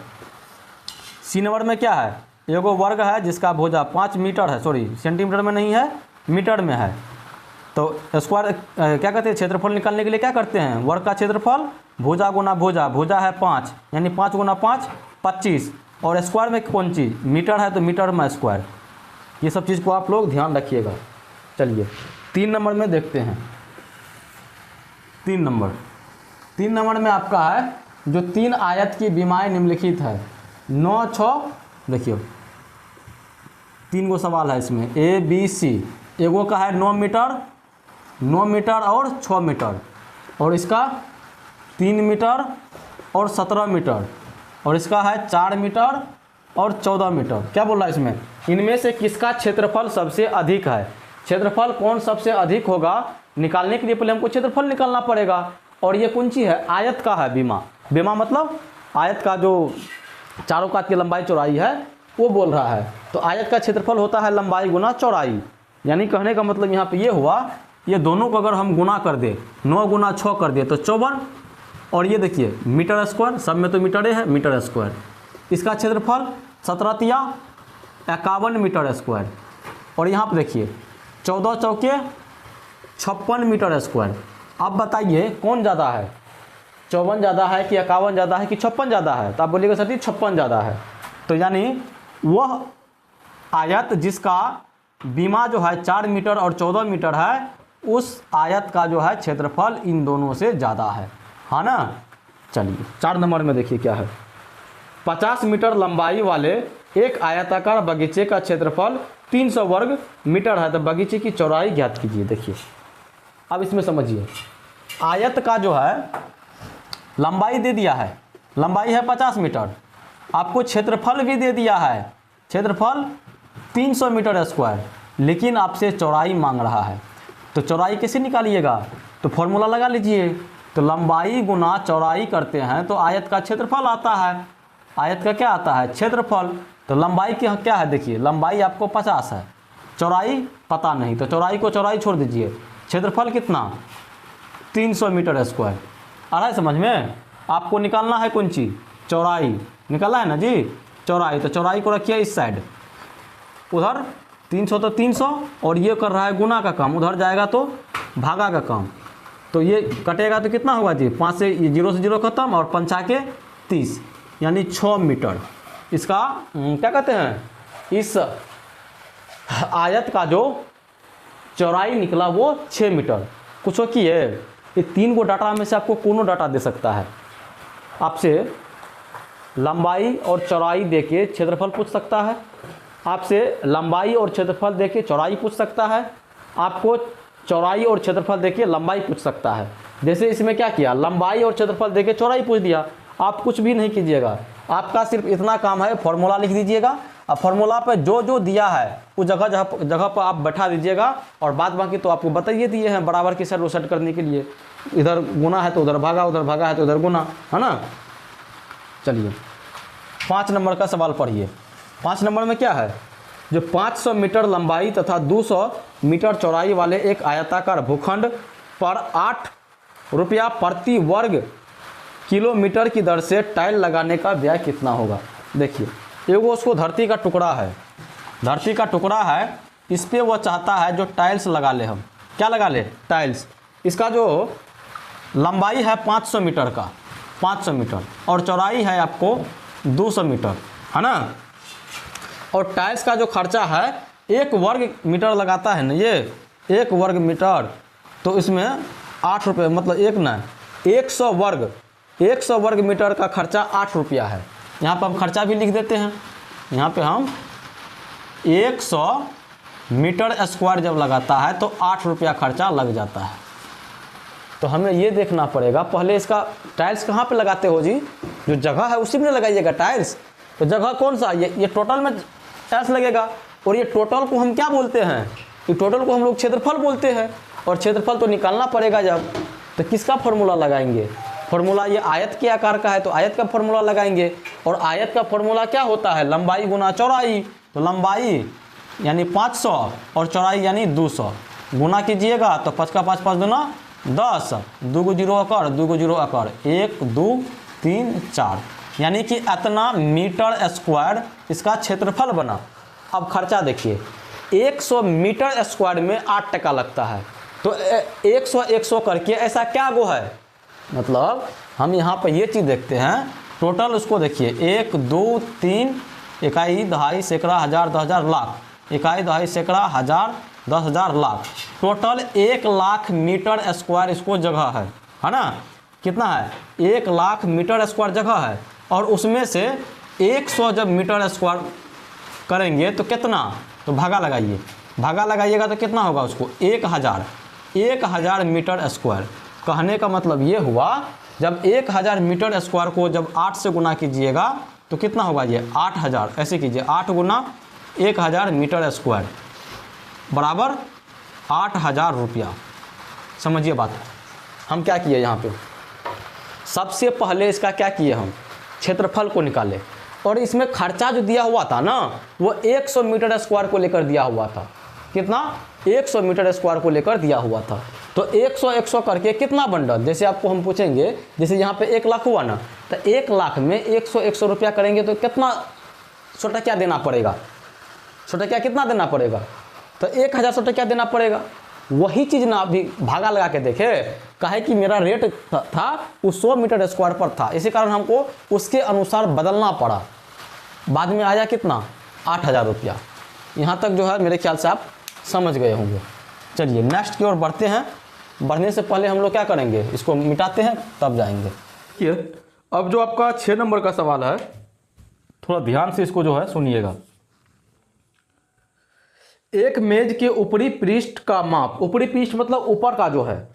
सी नंबर में क्या है, एगो वर्ग है जिसका भुजा 5 मीटर है, सॉरी सेंटीमीटर में नहीं है मीटर में है। तो स्क्वायर क्या कहते हैं, क्षेत्रफल निकालने के लिए क्या करते हैं, वर्ग का क्षेत्रफल भुजा गुना भुजा, भुजा है 5 यानी 5 गुना 5 25, और स्क्वायर में कौन चीज़ मीटर है तो मीटर में स्क्वायर। ये सब चीज़ को आप लोग ध्यान रखिएगा। चलिए 3 नंबर में देखते हैं। 3 नंबर में आपका है जो 3 आयत की विमाएँ निम्नलिखित है 9 6, देखिए 3 गो सवाल है इसमें ए बी सी। एगो का है 9 मीटर और 6 मीटर, और इसका 3 मीटर और 17 मीटर, और इसका है 4 मीटर और 14 मीटर। क्या बोल रहा है इसमें, इनमें से किसका क्षेत्रफल सबसे अधिक है। क्षेत्रफल कौन सबसे अधिक होगा निकालने के लिए पहले हमको क्षेत्रफल निकालना पड़ेगा। और ये कौन सी है, आयत का है विमा। विमा मतलब आयत का जो चारों कात की लंबाई चौड़ाई है वो बोल रहा है। तो आयत का क्षेत्रफल होता है लंबाई गुना चौड़ाई। यानी कहने का मतलब यहाँ पे ये हुआ, ये दोनों को अगर हम गुना कर दे, 9 गुना 6 कर दे तो 54, और ये देखिए मीटर स्क्वायर, सब में तो मीटर है, मीटर स्क्वायर। इसका क्षेत्रफल 17 तिया 51 मीटर स्क्वायर। और यहाँ पर देखिए 14 चौके 56 मीटर स्क्वायर। अब बताइए कौन ज़्यादा है, 54 ज़्यादा है कि 51 ज़्यादा है कि 56 ज़्यादा है? तो आप बोलिएगा सर जी 56 ज़्यादा है। तो यानी वह आयत जिसका बीमा जो है 4 मीटर और 14 मीटर है, उस आयत का जो है क्षेत्रफल इन दोनों से ज़्यादा है ना। चलिए 4 नंबर में देखिए क्या है। 50 मीटर लंबाई वाले एक आयताकार बगीचे का क्षेत्रफल 300 वर्ग मीटर है, तो बगीचे की चौड़ाई ज्ञात कीजिए। देखिए अब इसमें समझिए, आयत का जो है लंबाई दे दिया है, लंबाई है 50 मीटर, आपको क्षेत्रफल भी दे दिया है, क्षेत्रफल 300 मीटर स्क्वायर, लेकिन आपसे चौड़ाई मांग रहा है। तो चौड़ाई कैसे निकालिएगा? तो फॉर्मूला लगा लीजिए। तो लंबाई गुना चौड़ाई करते हैं तो आयत का क्षेत्रफल आता है। आयत का क्या आता है? क्षेत्रफल। तो लंबाई क्या है? देखिए लंबाई आपको 50 है, चौड़ाई पता नहीं, तो चौड़ाई को चौड़ाई छोड़ दीजिए। क्षेत्रफल कितना? 300 मीटर स्क्वायर। आ रहा है समझ में? आपको निकालना है कौन चीज़? चौड़ाई। निकाला है ना जी, चौड़ाई। तो चौड़ाई को रखिए इस साइड, उधर 300 तो 300, और ये कर रहा है गुना का काम, उधर जाएगा तो भागा का काम। तो ये कटेगा तो कितना होगा जी? 5 से 0 से 0 खत्म, और 5 के 30, यानी 6 मीटर। इसका क्या कहते हैं, इस आयत का जो चौड़ाई निकला वो 6 मीटर। कुछ किए, ये 3 गो डाटा में से आपको कोनो डाटा दे सकता है। आपसे लंबाई और चौड़ाई देके क्षेत्रफल पूछ सकता है, आपसे लंबाई और क्षेत्रफल देके चौड़ाई पूछ सकता है, आपको चौड़ाई और क्षेत्रफल देके लंबाई पूछ सकता है। जैसे इसमें क्या किया, लंबाई और क्षेत्रफल देके चौड़ाई पूछ दिया। आप कुछ भी नहीं कीजिएगा, आपका सिर्फ इतना काम है, फॉर्मूला लिख दीजिएगा, और फॉर्मूला पे जो जो दिया है उस जगह पर आप बैठा दीजिएगा, और बाद बाकी तो आपको बताइए दिए हैं बराबर की सेट रोसेट करने के लिए। इधर गुना है तो उधर भागा, उधर भागा है तो उधर गुना, है ना। चलिए 5 नंबर का सवाल पढ़िए। 5 नंबर में क्या है, जो 500 मीटर लंबाई तथा 200 मीटर चौड़ाई वाले एक आयताकार भूखंड पर 8 रुपया प्रति वर्ग किलोमीटर की दर से टाइल लगाने का व्यय कितना होगा। देखिए एगो उसको धरती का टुकड़ा है, धरती का टुकड़ा है, इस पर वो चाहता है जो टाइल्स लगा ले, हम क्या लगा ले, टाइल्स। इसका जो लंबाई है 500 मीटर का, 500 मीटर, और चौड़ाई है आपको 200 मीटर, है ना। और टाइल्स का जो खर्चा है 1 वर्ग मीटर लगाता है ना, ये 1 वर्ग मीटर, तो इसमें 8 रुपये, मतलब 100 वर्ग मीटर का खर्चा 8 रुपया है। यहाँ पर हम खर्चा भी लिख देते हैं, यहाँ पे हम 100 मीटर स्क्वायर जब लगाता है तो 8 रुपया खर्चा लग जाता है। तो हमें ये देखना पड़ेगा पहले, इसका टाइल्स कहाँ पे लगाते हो जी, जो जगह है उसी में लगाइएगा टाइल्स। तो जगह कौन सा, ये टोटल में टाइल्स लगेगा, और ये टोटल को हम क्या बोलते हैं, ये टोटल को हम लोग क्षेत्रफल बोलते हैं, और क्षेत्रफल तो निकालना पड़ेगा जब, तो किसका फॉर्मूला लगाएंगे, फॉर्मूला ये आयत के आकार का है तो आयत का फॉर्मूला लगाएंगे। और आयत का फॉर्मूला क्या होता है, लंबाई गुना चौड़ाई। तो लंबाई यानी 500 और चौड़ाई यानी 200, गुना कीजिएगा तो 5 का 5 5 दूना 10, 2 को 0 अकर, 2 को 0 अकर, 1 2 3 4, यानी कि इतना मीटर स्क्वायर इसका क्षेत्रफल बना। अब खर्चा देखिए, 100 मीटर स्क्वायर में 8 टका लगता है, तो 100 करके ऐसा क्या गो है, मतलब हम यहाँ पर ये चीज़ देखते हैं, टोटल उसको देखिए 1 2 3, इकाई दहाई सैकड़ा हज़ार 10,000 लाख, इकाई दहाई सैकड़ा हज़ार 10,000 lakh, total 1 lakh meter square इसको जगह है ना। कितना है, 1 लाख मीटर स्क्वायर जगह है, और उसमें से 100 जब मीटर स्क्वायर करेंगे तो कितना, तो भागा लगाइए, भागा लगाइएगा तो कितना होगा उसको 1000 मीटर स्क्वायर। कहने का मतलब ये हुआ, जब 1000 मीटर स्क्वायर को जब 8 से गुना कीजिएगा तो कितना होगा, ये 8000, ऐसे कीजिए 8 गुना 1000 मीटर स्क्वायर बराबर 8000 रुपया। समझिए बात, हम क्या किए यहाँ पे, सबसे पहले इसका क्या किए हम, क्षेत्रफल को निकाले। और इसमें खर्चा जो दिया हुआ था ना वो 100 मीटर स्क्वायर को लेकर दिया हुआ था। कितना? 100 मीटर स्क्वायर को लेकर दिया हुआ था। तो 100 करके कितना बंडल, जैसे आपको हम पूछेंगे, जैसे यहाँ पे 1 लाख हुआ ना, तो 1 लाख में 100 रुपया करेंगे तो कितना छोटा क्या देना पड़ेगा? छोटा क्या कितना देना पड़ेगा? तो 1000 छोटा क्या देना पड़ेगा? वही चीज़ ना अभी भागा लगा के देखे, कहे कि मेरा रेट था वो 100 मीटर स्क्वायर पर था, इसी कारण हमको उसके अनुसार बदलना पड़ा। बाद में आया कितना? 8000 रुपया। यहाँ तक जो है मेरे ख्याल से आप समझ गए होंगे। चलिए नेक्स्ट की ओर बढ़ते हैं। बढ़ने से पहले हम लोग क्या करेंगे, इसको मिटाते हैं तब जाएंगे। ये अब जो आपका 6 नंबर का सवाल है, थोड़ा ध्यान से इसको जो है सुनिएगा। एक मेज के ऊपरी पृष्ठ का माप, ऊपरी पृष्ठ मतलब ऊपर का जो है,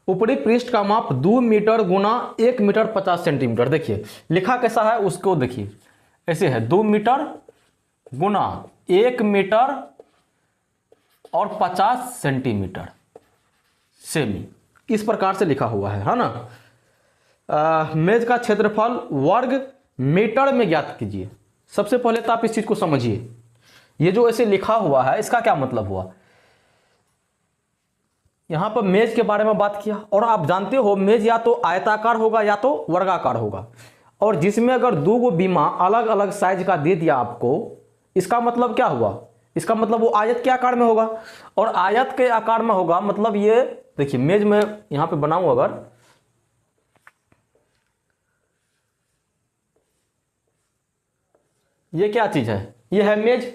ऊपरी पृष्ठ का माप 2 मीटर गुना 1 मीटर 50 सेंटीमीटर। देखिए लिखा कैसा है उसको देखिए, ऐसे है 2 मीटर गुना 1 मीटर और 50 सेंटीमीटर सेमी, इस प्रकार से लिखा हुआ है ना। मेज का क्षेत्रफल वर्ग मीटर में ज्ञात कीजिए। सबसे पहले तो आप इस चीज को समझिए, ये जो ऐसे लिखा हुआ है इसका क्या मतलब हुआ। यहां पर मेज के बारे में बात किया, और आप जानते हो मेज या तो आयताकार होगा या तो वर्गाकार होगा, और जिसमें अगर 2 बीमा अलग अलग साइज का दे दिया आपको, इसका मतलब क्या हुआ? इसका मतलब वो आयत के आकार में होगा, और आयत के आकार में होगा मतलब ये देखिए मेज में यहां पे बनाऊं, अगर ये क्या चीज है, ये है मेज।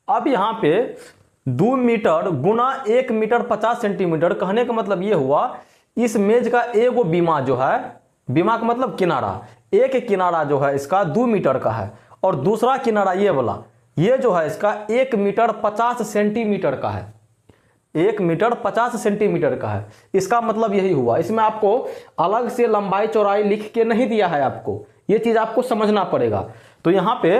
अब यहां पे 2 मीटर गुना 1 मीटर 50 सेंटीमीटर, कहने का मतलब ये हुआ इस मेज का एगो बीमा जो है, बीमा का मतलब किनारा, एक किनारा जो है इसका 2 मीटर का है, और दूसरा किनारा ये वाला, ये जो है इसका 1 मीटर 50 सेंटीमीटर का है, 1 मीटर 50 सेंटीमीटर का है। इसका मतलब यही हुआ, इसमें आपको अलग से लंबाई चौड़ाई लिख के नहीं दिया है आपको, ये चीज आपको समझना पड़ेगा। तो यहां पे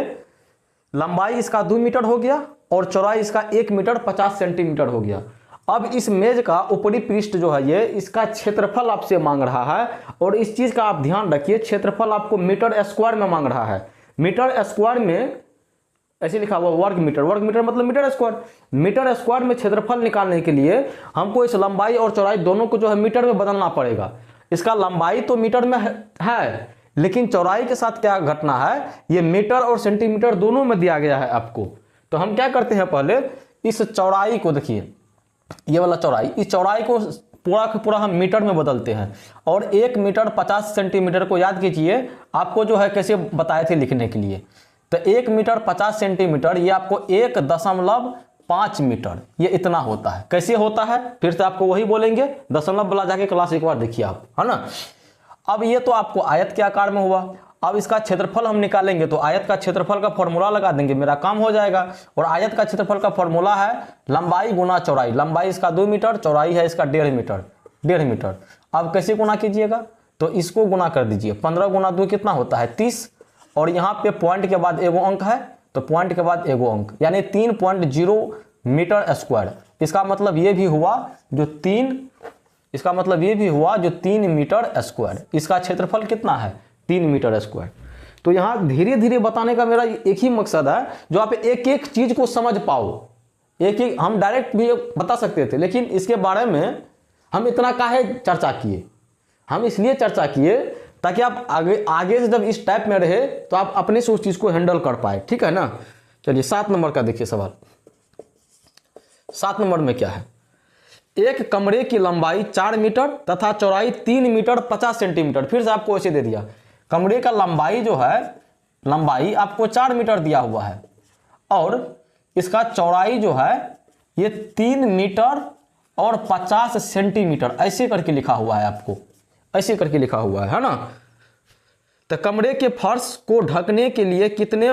लंबाई इसका 2 मीटर हो गया और चौड़ाई इसका 1 मीटर 50 सेंटीमीटर हो गया। अब इस मेज का ऊपरी पृष्ठ जो है ये, इसका क्षेत्रफल आपसे मांग रहा है, और इस चीज का आप ध्यान रखिए, क्षेत्रफल आपको मीटर स्क्वायर में मांग रहा है। मीटर स्क्वायर में ऐसे लिखा हुआ वर्ग मीटर, वर्ग मीटर मतलब मीटर स्क्वायर। मीटर स्क्वायर में क्षेत्रफल निकालने के लिए हमको इस लंबाई और चौड़ाई दोनों को जो है मीटर में बदलना पड़ेगा। इसका लंबाई तो मीटर में है, लेकिन चौड़ाई के साथ क्या घटना है, ये मीटर और सेंटीमीटर दोनों में दिया गया है आपको। तो हम क्या करते हैं, पहले इस चौड़ाई को देखिए, ये वाला चौड़ाई, इस चौड़ाई को पूरा का पूरा हम मीटर में बदलते हैं, और 1 मीटर 50 सेंटीमीटर को याद कीजिए, आपको जो है कैसे बताए थे लिखने के लिए। तो 1 मीटर 50 सेंटीमीटर ये आपको 1.5 मीटर, ये इतना होता है। कैसे होता है फिर से आपको वही बोलेंगे, दशमलव वाला जाके क्लास एक बार देखिए आप, है ना। अब ये तो आपको आयत के आकार में हुआ। अब इसका क्षेत्रफल हम निकालेंगे तो आयत का क्षेत्रफल का फॉर्मूला लगा देंगे, मेरा काम हो जाएगा। और आयत का क्षेत्रफल का फॉर्मूला है लंबाई गुना चौड़ाई। लंबाई इसका 2 मीटर, चौड़ाई है इसका 1.5 मीटर, 1.5 मीटर। अब कैसे गुना कीजिएगा, तो इसको गुना कर दीजिए, 15 गुना 2 कितना होता है 30, और यहाँ पे पॉइंट के बाद एगो अंक है, तो पॉइंट के बाद एगो अंक, यानी 3.0 मीटर स्क्वायर। इसका मतलब ये भी हुआ जो 3 मीटर स्क्वायर। इसका क्षेत्रफल कितना है 3 मीटर स्क्वायर। तो यहाँ धीरे धीरे बताने का मेरा एक ही मकसद है, जो आप एक एक चीज को समझ पाओ। एक एक हम डायरेक्ट भी बता सकते थे, लेकिन इसके बारे में हम इतना काहे चर्चा किए, हम इसलिए चर्चा किए ताकि आप आगे से जब इस टाइप में रहे तो आप अपने से उस चीज को हैंडल कर पाए, ठीक है ना। चलिए 7 नंबर का देखिए सवाल। 7 नंबर में क्या है, एक कमरे की लंबाई 4 मीटर तथा चौड़ाई 3 मीटर 50 सेंटीमीटर। फिर से आपको ऐसे दे दिया, कमरे का लंबाई जो है, लंबाई आपको 4 मीटर दिया हुआ है, और इसका चौड़ाई जो है ये 3 मीटर और 50 सेंटीमीटर, ऐसे करके लिखा हुआ है आपको, ऐसे करके लिखा हुआ है ना। तो कमरे के फर्श को ढकने के लिए कितने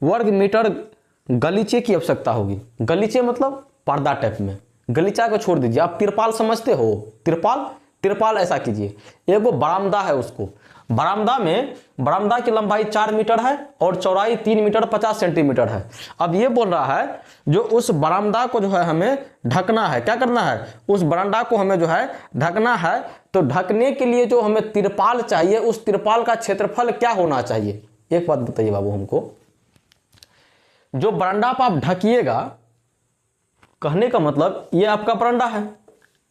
वर्ग मीटर गलीचे की आवश्यकता होगी। गलीचे मतलब पर्दा टाइप में, गलीचा को छोड़ दीजिए, आप तिरपाल समझते हो, तिरपाल ऐसा कीजिए, एगो बरामदा है, उसको बरामदा की लंबाई 4 मीटर है और चौड़ाई 3 मीटर 50 सेंटीमीटर है। अब ये बोल रहा है जो उस बरामदा को जो है हमें ढकना है, क्या करना है, उस बरामदा को हमें जो है ढकना है। तो ढकने के लिए जो हमें तिरपाल चाहिए, उस तिरपाल का क्षेत्रफल क्या होना चाहिए? एक बात बताइए बाबू हमको, जो बरामदा पर आप ढकिएगा, कहने का मतलब ये आपका बरामदा है,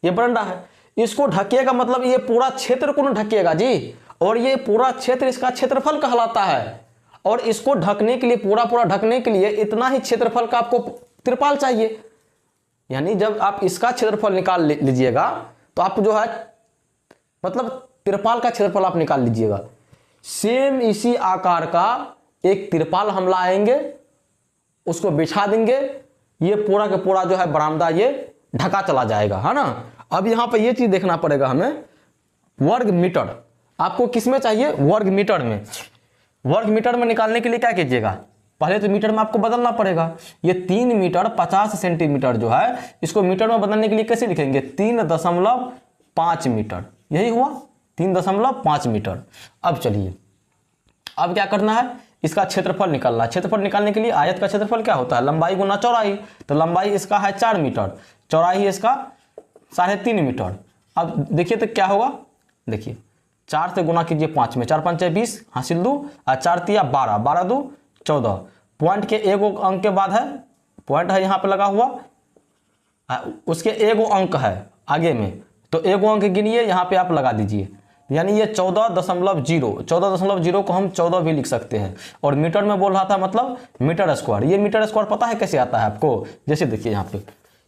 ये बरामदा है, इसको ढकिएगा मतलब ये पूरा क्षेत्र को न ढकिएगा जी, और ये पूरा क्षेत्र इसका क्षेत्रफल कहलाता है। और इसको ढकने के लिए, पूरा ढकने के लिए इतना ही क्षेत्रफल का आपको तिरपाल चाहिए। यानी जब आप इसका क्षेत्रफल निकाल लीजिएगा तो आप जो है मतलब तिरपाल का क्षेत्रफल आप निकाल लीजिएगा। सेम इसी आकार का एक तिरपाल हम लाएंगे, उसको बिछा देंगे, ये पूरा का पूरा जो है बरामदा ये ढका चला जाएगा, है ना। अब यहां पर ये चीज देखना पड़ेगा हमें, वर्ग मीटर आपको किसमें चाहिए, वर्ग मीटर में। वर्ग मीटर में निकालने के लिए क्या कीजिएगा, पहले तो मीटर में आपको बदलना पड़ेगा। ये 3 मीटर 50 सेंटीमीटर जो है, इसको मीटर में बदलने के लिए कैसे लिखेंगे, 3.5 मीटर, यही हुआ 3.5 मीटर। अब चलिए, अब क्या करना है, इसका क्षेत्रफल निकालना है। क्षेत्रफल निकालने के लिए आयत का क्षेत्रफल क्या होता है, लंबाई गुना चौड़ाई। तो लंबाई इसका है 4 मीटर, चौड़ाई इसका 3.5 मीटर। अब देखिए तो क्या होगा, देखिए 4 से गुना कीजिए 5 में, 4 5 20 हासिल 2 और 4 3 12, 12 2 14। पॉइंट के एगो अंक के बाद है, पॉइंट है यहाँ पे लगा हुआ, उसके एगो अंक है आगे में, तो एगो अंक गिनिए, यहाँ पे आप लगा दीजिए। यानी ये 14.0 को हम 14 भी लिख सकते हैं। और मीटर में बोल रहा था मतलब मीटर स्क्वायर। ये मीटर स्क्वायर पता है कैसे आता है आपको, जैसे देखिए यहाँ पे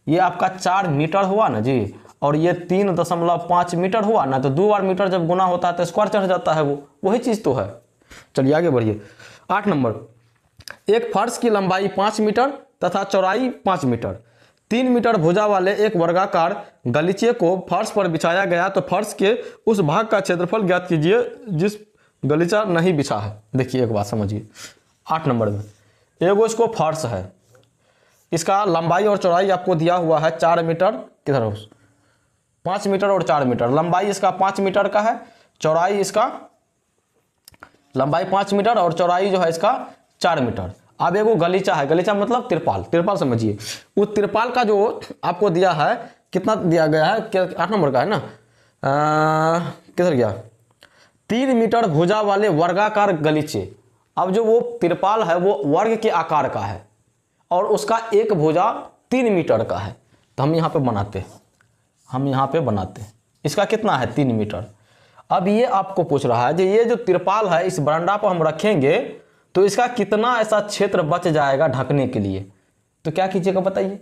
ये आपका 4 मीटर हुआ ना जी, और ये 3.5 मीटर हुआ ना, तो 2 बार मीटर जब गुना होता है तो स्क्वायर चढ़ जाता है, वो वही चीज़ तो है। चलिए आगे बढ़िए। 8 नंबर, एक फर्श की लंबाई 5 मीटर तथा चौड़ाई 5 मीटर, 3 मीटर भुजा वाले एक वर्गाकार गलीचे को फर्श पर बिछाया गया, तो फर्श के उस भाग का क्षेत्रफल ज्ञात कीजिए जिस गलीचा नहीं बिछा है। देखिए एक बात समझिए, 8 नंबर में एगो इसको फर्श है, इसका लंबाई और चौड़ाई आपको दिया हुआ है 4 मीटर, किधर हो, 5 मीटर और 4 मीटर। लंबाई इसका 5 मीटर का है, चौड़ाई इसका, लंबाई 5 मीटर और चौड़ाई जो है इसका 4 मीटर। अब एगो गलीचा है, गलीचा मतलब तिरपाल, तिरपाल समझिए। उस तिरपाल का जो आपको दिया है, कितना दिया गया है, 8 नंबर का है ना, किधर गया, 3 मीटर भुजा वाले वर्गाकार गलीचे। अब जो वो तिरपाल है वो वर्ग के आकार का है और उसका एक भुजा 3 मीटर का है, तो हम यहाँ पे बनाते हैं, हम यहाँ पे बनाते हैं, इसका कितना है 3 मीटर। अब ये आपको पूछ रहा है कि ये जो तिरपाल है इस बरामदा पर हम रखेंगे तो इसका कितना ऐसा क्षेत्र बच जाएगा ढकने के लिए। तो क्या कीजिएगा बताइए,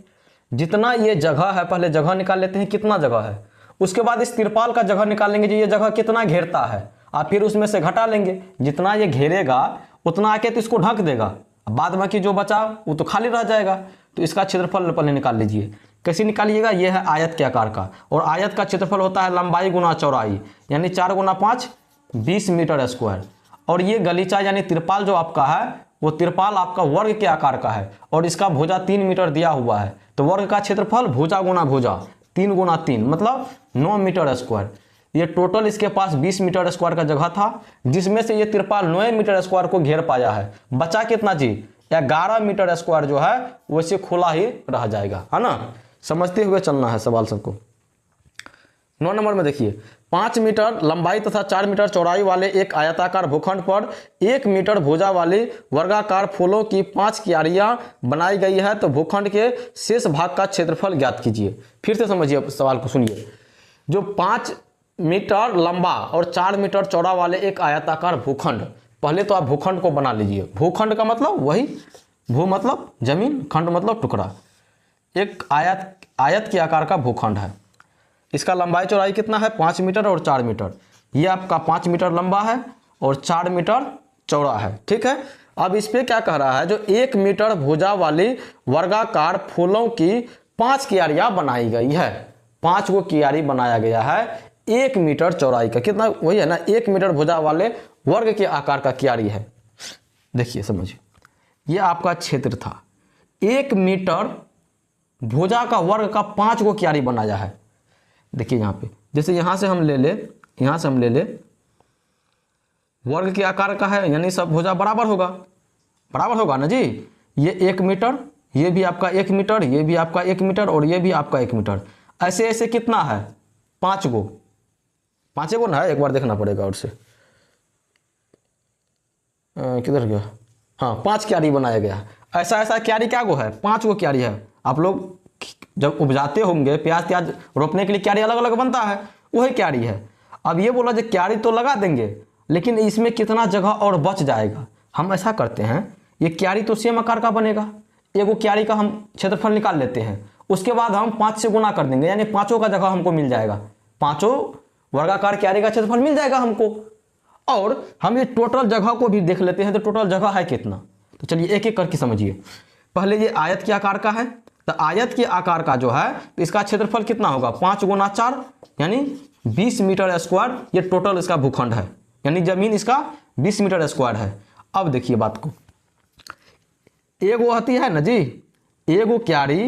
जितना ये जगह है, पहले जगह निकाल लेते हैं कितना जगह है, उसके बाद इस तिरपाल का जगह निकालेंगे जो ये जगह कितना घेरता है, और फिर उसमें से घटा लेंगे, जितना ये घेरेगा उतना आके तो इसको ढक देगा, बाद बाकी जो बचा वो तो खाली रह जाएगा। तो इसका क्षेत्रफल पहले निकाल लीजिए। कैसे निकालिएगा, ये है आयत के आकार का, और आयत का क्षेत्रफल होता है लंबाई गुना चौड़ाई, यानी 4 गुना 5 20 मीटर स्क्वायर। और ये गलीचा यानी तिरपाल जो आपका है वो तिरपाल आपका वर्ग के आकार का है और इसका भुजा 3 मीटर दिया हुआ है, तो वर्ग का क्षेत्रफल भुजा गुना भुजा 3 गुना 3 मतलब 9 मीटर स्क्वायर। ये टोटल इसके पास 20 मीटर स्क्वायर का जगह था, जिसमें से ये तिरपाल 9 मीटर स्क्वायर को घेर पाया है। बचा कितना जी, 11 मीटर स्क्वायर जो है वैसे खुला ही रह जाएगा, है ना। समझते हुए चलना है सवाल सबको। 9 नंबर में देखिए, 5 मीटर लंबाई तथा 4 मीटर चौड़ाई वाले एक आयताकार भूखंड पर 1 मीटर भुजा वाली वर्गाकार फूलों की 5 क्यारियां बनाई गई है, तो भूखंड के शेष भाग का क्षेत्रफल ज्ञात कीजिए। फिर से समझिए सवाल को, सुनिए। जो 5 मीटर लंबा और 4 मीटर चौड़ा वाले एक आयताकार भूखंड, पहले तो आप भूखंड को बना लीजिए। भूखंड का मतलब वही, भू मतलब जमीन, खंड मतलब टुकड़ा। एक आयत के आकार का भूखंड है, इसका लंबाई चौड़ाई कितना है 5 मीटर और 4 मीटर। ये आपका 5 मीटर लंबा है और 4 मीटर चौड़ा है, ठीक है। अब इस पे क्या कह रहा है, जो 1 मीटर भुजा वाली वर्गाकार फूलों की 5 क्यारियां बनाई गई है। 5 को क्यारी बनाया गया है 1 मीटर चौड़ाई का, कितना वही है ना, 1 मीटर भुजा वाले वर्ग के आकार का क्यारी है। देखिए समझिए, ये आपका क्षेत्र था, 1 मीटर भुजा का वर्ग का 5 को क्यारी बनाया है। देखिए यहाँ पे, जैसे यहाँ से हम ले ले, यहाँ से हम ले ले, वर्ग के आकार का है, यानी सब भुजा बराबर होगा ना जी। ये 1 मीटर, ये भी आपका 1 मीटर, ये भी आपका 1 मीटर और ये भी आपका 1 मीटर। ऐसे ऐसे कितना है? 5 गो, 5 गो ना है, एक बार देखना पड़ेगा। और से किधर गया? हाँ, 5 क्यारी बनाया गया। ऐसा ऐसा क्यारी क्या गो है? 5 गो क्यारी है। आप लोग जब उपजाते होंगे प्याज त्याज रोपने के लिए क्यारी अलग अलग बनता है, वही क्यारी है। अब ये बोला जो क्यारी तो लगा देंगे, लेकिन इसमें कितना जगह और बच जाएगा। हम ऐसा करते हैं, ये क्यारी तो सेम आकार का बनेगा, एगो क्यारी का हम क्षेत्रफल निकाल लेते हैं, उसके बाद हम 5 से गुना कर देंगे, यानी 5 का जगह हमको मिल जाएगा, 5 वर्गाकार क्यारी का क्षेत्रफल मिल जाएगा हमको। और हम ये टोटल जगह को भी देख लेते हैं, तो टोटल जगह है कितना। तो चलिए एक एक करके समझिए। पहले ये आयत के आकार का है, तो आयत के आकार का जो है तो इसका क्षेत्रफल कितना होगा? 5 गुना 4 यानी 20 मीटर स्क्वायर। ये टोटल इसका भूखंड है, यानी जमीन इसका 20 मीटर स्क्वायर है। अब देखिए बात को, एगो आती है ना जी, एगो क्यारी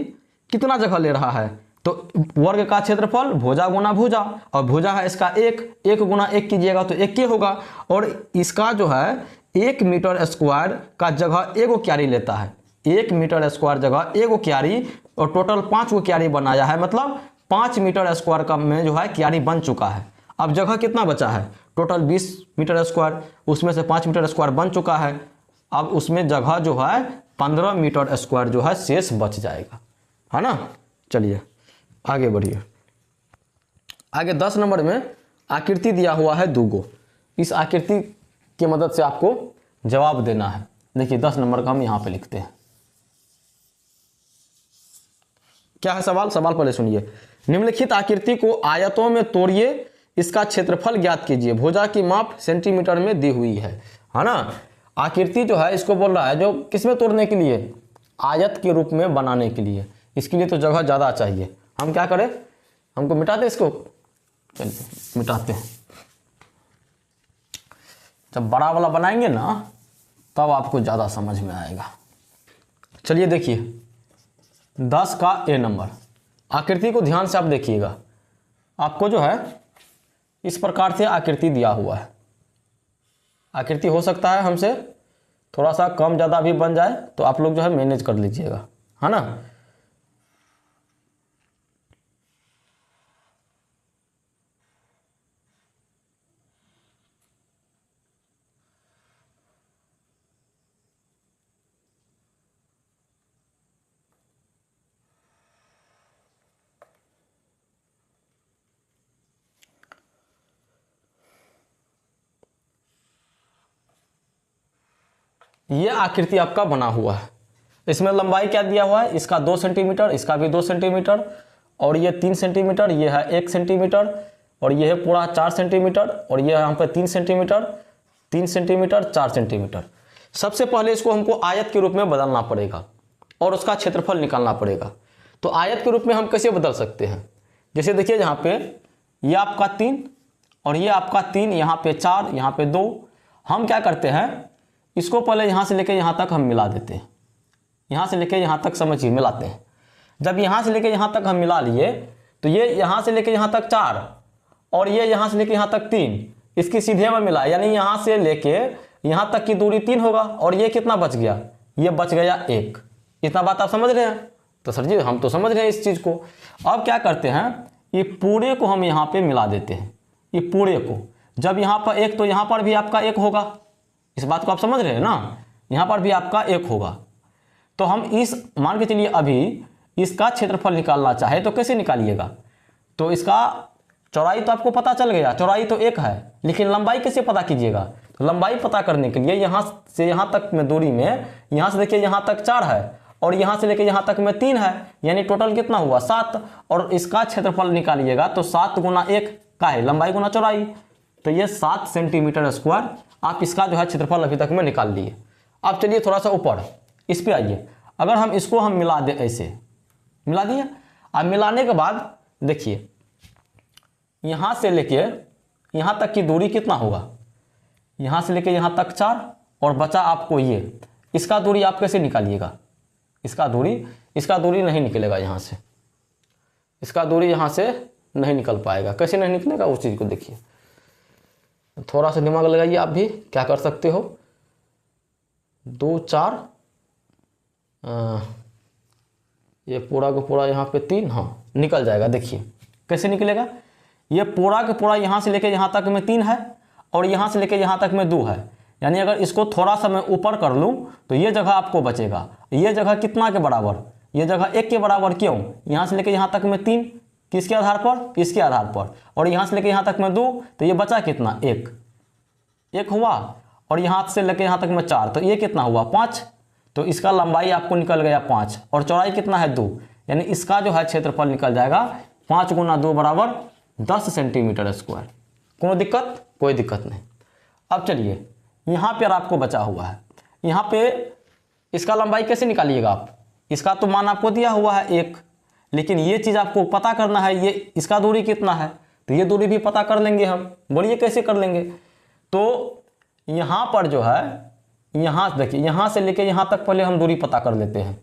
कितना जगह ले रहा है? तो वर्ग का क्षेत्रफल भुजा गुना भुजा, और भुजा है इसका 1 गुना 1 कीजिएगा तो 1 के होगा। और इसका जो है 1 मीटर स्क्वायर का जगह एगो क्यारी लेता है, 1 मीटर स्क्वायर जगह एगो क्यारी, और टोटल 5 गो क्यारी बनाया है, मतलब 5 मीटर स्क्वायर का में जो है क्यारी बन चुका है। अब जगह कितना बचा है? टोटल 20 मीटर स्क्वायर, उसमें से 5 मीटर स्क्वायर बन चुका है। अब उसमें जगह जो है 15 मीटर स्क्वायर जो है शेष बच जाएगा, है ना। चलिए आगे बढ़िए। आगे 10 नंबर में आकृति दिया हुआ है 2 गो। इस आकृति की मदद से आपको जवाब देना है। देखिए 10 नंबर का हम यहाँ पे लिखते हैं। क्या है सवाल? सवाल पहले सुनिए। निम्नलिखित आकृति को आयतों में तोड़िए, इसका क्षेत्रफल ज्ञात कीजिए। भुजा की माप सेंटीमीटर में दी हुई है ना। आकृति जो है इसको बोल रहा है जो किसमें तोड़ने के लिए? आयत के रूप में बनाने के लिए। इसके लिए तो जगह ज़्यादा चाहिए। हम क्या करें? हमको मिटा दें इसको, चलिए मिटाते हैं। जब बड़ा वाला बनाएंगे ना तब आपको ज़्यादा समझ में आएगा। चलिए देखिए 10 का ए नंबर। आकृति को ध्यान से आप देखिएगा। आपको जो है इस प्रकार से आकृति दिया हुआ है। आकृति हो सकता है हमसे थोड़ा सा कम ज़्यादा भी बन जाए, तो आप लोग जो है मैनेज कर लीजिएगा, है ना। ये आकृति आपका बना हुआ है। इसमें लंबाई क्या दिया हुआ है? इसका 2 सेंटीमीटर, इसका भी 2 सेंटीमीटर, और ये 3 सेंटीमीटर, ये है 1 सेंटीमीटर, और ये है पूरा 4 सेंटीमीटर, और ये यहाँ पर 3 सेंटीमीटर, 3 सेंटीमीटर, 4 सेंटीमीटर। सबसे पहले इसको हमको आयत के रूप में बदलना पड़ेगा और उसका क्षेत्रफल निकालना पड़ेगा। तो आयत के रूप में हम कैसे बदल सकते हैं? जैसे देखिए यहाँ पे ये आपका 3 और ये आपका 3, यहाँ पे 4, यहाँ पे 2। हम क्या करते हैं, इसको पहले यहाँ से लेकर यहाँ तक हम मिला देते हैं। यहाँ से लेकर यहाँ तक समझिए मिलाते हैं। जब यहाँ से लेकर यहाँ तक हम मिला लिए तो ये यहाँ से लेकर यहाँ तक 4 और ये यहाँ से लेकर यहाँ तक 3, इसकी सीधे में मिला, यानी यहाँ से लेके यहाँ तक की दूरी 3 होगा। और ये कितना बच गया? ये बच गया 1। इतना बात आप समझ रहे हैं? तो सर जी हम तो समझ रहे हैं इस चीज़ को। अब क्या करते हैं, ये पूरे को हम यहाँ पे मिला देते हैं। ये पूरे को जब यहाँ पर 1 तो यहाँ पर भी आपका 1 होगा। इस बात को आप समझ रहे हैं ना, यहाँ पर भी आपका 1 होगा। तो हम इस मान के चलिए अभी इसका क्षेत्रफल निकालना चाहे तो कैसे निकालिएगा? तो इसका चौड़ाई तो आपको पता चल गया, चौड़ाई तो 1 है, लेकिन लंबाई कैसे पता कीजिएगा? तो लंबाई पता करने के लिए यहाँ से यहाँ तक में दूरी में, यहाँ से देखिए यहाँ तक 4 है और यहाँ से लेकर यहाँ तक में 3 है, यानी टोटल कितना हुआ 7। और इसका क्षेत्रफल निकालिएगा तो 7 गुना 1 का है लंबाई गुना चौड़ाई, तो ये 7 सेंटीमीटर स्क्वायर। आप इसका जो है क्षेत्रफल अभी तक में निकाल लिए। अब चलिए थोड़ा सा ऊपर इस पे आइए। अगर हम इसको हम मिला दें, ऐसे मिला दिए। अब मिलाने के बाद देखिए यहाँ से लेके यहाँ तक की दूरी कितना होगा? यहाँ से लेके यहाँ तक 4 और बचा आपको ये। इसका दूरी आप कैसे निकालिएगा? इसका दूरी नहीं निकलेगा यहाँ से, इसका दूरी यहाँ से नहीं निकल पाएगा। कैसे नहीं निकलेगा उस चीज़ को देखिए। थोड़ा सा दिमाग लगाइए, आप भी क्या कर सकते हो। 2 4 ये पूरा का पूरा यहाँ पे 3, हाँ निकल जाएगा। देखिए कैसे निकलेगा, ये पूरा का पूरा यहाँ से लेके यहाँ तक में 3 है और यहाँ से लेके यहाँ तक में 2 है। यानी अगर इसको थोड़ा सा मैं ऊपर कर लूँ तो ये जगह आपको बचेगा। ये जगह कितना के बराबर, ये जगह 1 के बराबर। क्यों, यहाँ से लेके यहाँ तक में 3, किसके आधार पर, इसके आधार पर। और यहाँ से लेके यहाँ तक में 2, तो ये बचा कितना, 1 हुआ। और यहाँ से लेके यहाँ तक में 4, तो ये कितना हुआ, 5। तो इसका लंबाई आपको निकल गया 5 और चौड़ाई कितना है, 2। यानी इसका जो है क्षेत्रफल निकल जाएगा 5 × 2 बराबर 10 सेंटीमीटर स्क्वायर। कोई दिक्कत, कोई दिक्कत नहीं। अब चलिए यहाँ पर आपको बचा हुआ है, यहाँ पे इसका लंबाई कैसे निकालिएगा आप। इसका तो मान आपको दिया हुआ है 1, लेकिन ये चीज़ आपको पता करना है, ये इसका दूरी कितना है, तो ये दूरी भी पता कर लेंगे हम। बोलिए कैसे कर लेंगे। तो यहाँ पर जो है, यहाँ देखिए, यहाँ से लेके यहाँ तक पहले हम दूरी पता कर लेते हैं,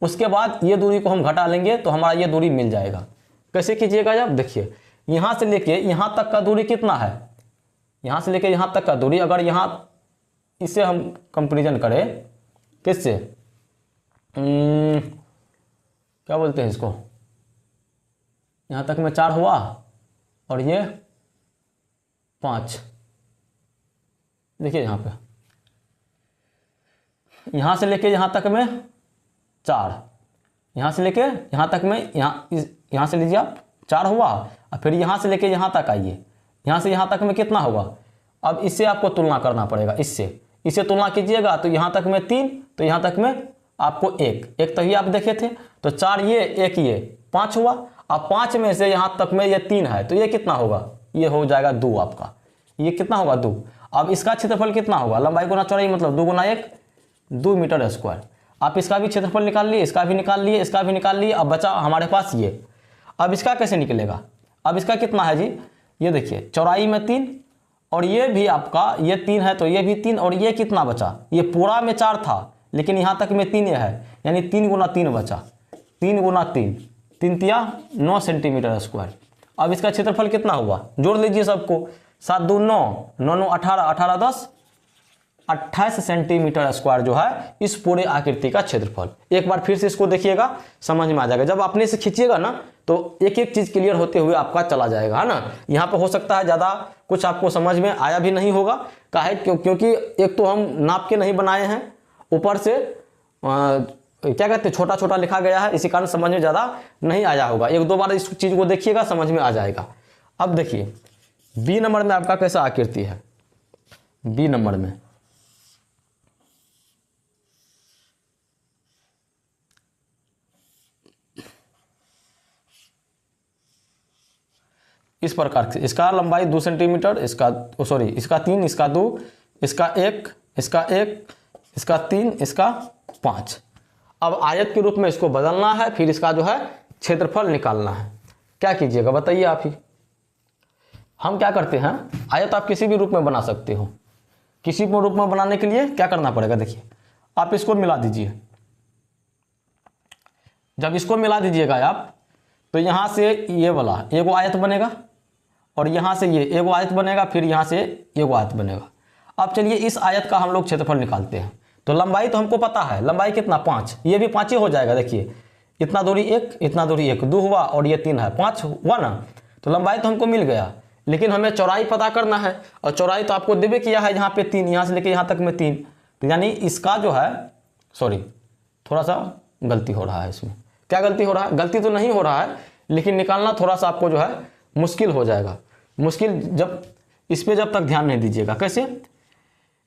उसके बाद ये दूरी को हम घटा लेंगे तो हमारा ये दूरी मिल जाएगा। कैसे कीजिएगा जब, देखिए यहाँ से लेके यहाँ तक का दूरी कितना है, यहाँ से लेके यहाँ तक का दूरी, अगर यहाँ इससे हम कंपेरिजन करें, किससे, क्या बोलते हैं इसको, यहाँ तक में 4 हुआ और ये 5। देखिए यहाँ पे, यहाँ से लेके यहाँ तक में 4, यहाँ से लेके यहाँ तक में, यहाँ से लीजिए आप 4 हुआ। और फिर यहाँ से लेके यहाँ तक आइए, यहाँ से यहाँ तक में कितना होगा। अब इससे आपको तुलना करना पड़ेगा, इससे तुलना कीजिएगा तो यहाँ तक में 3, तो यहाँ तक में आपको 1 तभी आप देखे थे। तो 4 ये 1 ये 5 हुआ। अब 5 में से यहाँ तक में ये 3 है, तो ये कितना होगा, ये हो जाएगा 2 आपका। ये कितना होगा, 2। अब इसका क्षेत्रफल कितना होगा, लंबाई गुना चौड़ाई मतलब 2 × 1 2 मीटर स्क्वायर। आप इसका भी क्षेत्रफल निकाल लिए, इसका भी निकाल लिए, इसका भी निकाल लिए। अब बचा हमारे पास ये। अब इसका कैसे निकलेगा, अब इसका कितना है जी, ये देखिए चौड़ाई में 3 और ये भी आपका ये 3 है, तो ये भी 3 और ये कितना बचा, ये पूरा में 4 था लेकिन यहाँ तक में 3 है, यानी 3 × 3 बचा। 3 × 3, 3 तिया 9 सेंटीमीटर स्क्वायर। अब इसका क्षेत्रफल कितना हुआ, जोड़ लीजिए सबको, 7 2 9, 9 9 18, 18 10 28 सेंटीमीटर स्क्वायर जो है इस पूरे आकृति का क्षेत्रफल। एक बार फिर से इसको देखिएगा, समझ में आ जाएगा। जब अपने से खींचिएगा ना तो एक एक चीज क्लियर होते हुए आपका चला जाएगा, है ना। यहाँ पे हो सकता है ज़्यादा कुछ आपको समझ में आया भी नहीं होगा, काहे क्योंकि एक तो हम नाप के नहीं बनाए हैं, ऊपर से क्या कहते हैं छोटा छोटा लिखा गया है, इसी कारण समझ में ज़्यादा नहीं आया होगा। 1-2 बार इस चीज़ को देखिएगा, समझ में आ जाएगा। अब देखिए बी नंबर में आपका कैसा आकृति है, बी नंबर में इस प्रकार से, इसका लंबाई 2 सेंटीमीटर, इसका 3, इसका 2, इसका 1, इसका 1, इसका 3, इसका 5। अब आयत के रूप में इसको बदलना है, फिर इसका जो है क्षेत्रफल निकालना है। क्या कीजिएगा बताइए आप ही। हम क्या करते हैं, आयत आप किसी भी रूप में बना सकते हो। किसी भी रूप में बनाने के लिए क्या करना पड़ेगा, देखिए आप इसको मिला दीजिए। जब इसको मिला दीजिएगा आप, तो यहाँ से ये वाला एगो आयत बनेगा और यहाँ से ये एगो आयत बनेगा, फिर यहाँ से एगो आयत बनेगा। अब चलिए इस आयत का हम लोग क्षेत्रफल निकालते हैं। तो लंबाई तो हमको पता है, लंबाई कितना 5, ये भी 5 ही हो जाएगा। देखिए इतना दूरी 1, इतना दूरी 1, 2 हुआ और ये 3 है, 5 हुआ ना। तो लंबाई तो हमको मिल गया, लेकिन हमें चौड़ाई पता करना है, और चौड़ाई तो आपको देवे किया है यहाँ पे 3, यहाँ से लेके यहाँ तक में 3। तो यानी इसका जो है, थोड़ा सा गलती हो रहा है इसमें। क्या गलती हो रहा है, गलती तो नहीं हो रहा है, लेकिन निकालना थोड़ा सा आपको जो है मुश्किल हो जाएगा। मुश्किल जब इस पे जब तक ध्यान नहीं दीजिएगा। कैसे,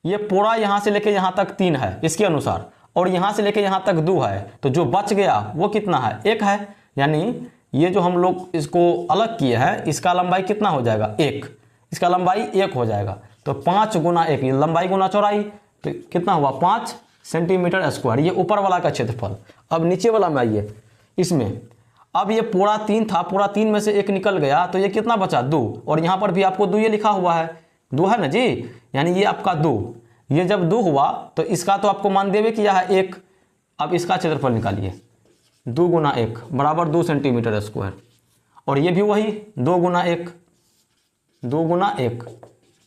ये पूरा यहाँ से लेके यहाँ तक 3 है इसके अनुसार, और यहाँ से लेके यहाँ तक 2 है, तो जो बच गया वो कितना है, 1 है। यानी ये जो हम लोग इसको अलग किए हैं, इसका लंबाई कितना हो जाएगा, 1, इसका लंबाई 1 हो जाएगा। तो 5 × 1, लंबाई गुना चौड़ाई, तो कितना हुआ 5 सेंटीमीटर स्क्वायर। ये ऊपर वाला का क्षेत्रफल। अब नीचे वाला में आइए, इसमें अब ये पूरा 3 था, पूरा 3 में से 1 निकल गया, तो ये कितना बचा 2, और यहाँ पर भी आपको 2 ये लिखा हुआ है, 2 है ना जी, यानी ये आपका 2। ये जब 2 हुआ तो इसका तो आपको मान देवे किया है 1। अब इसका क्षेत्रफल निकालिए, 2 × 1 बराबर 2 सेंटीमीटर स्क्वायर, और ये भी वही 2 × 1, 2 × 1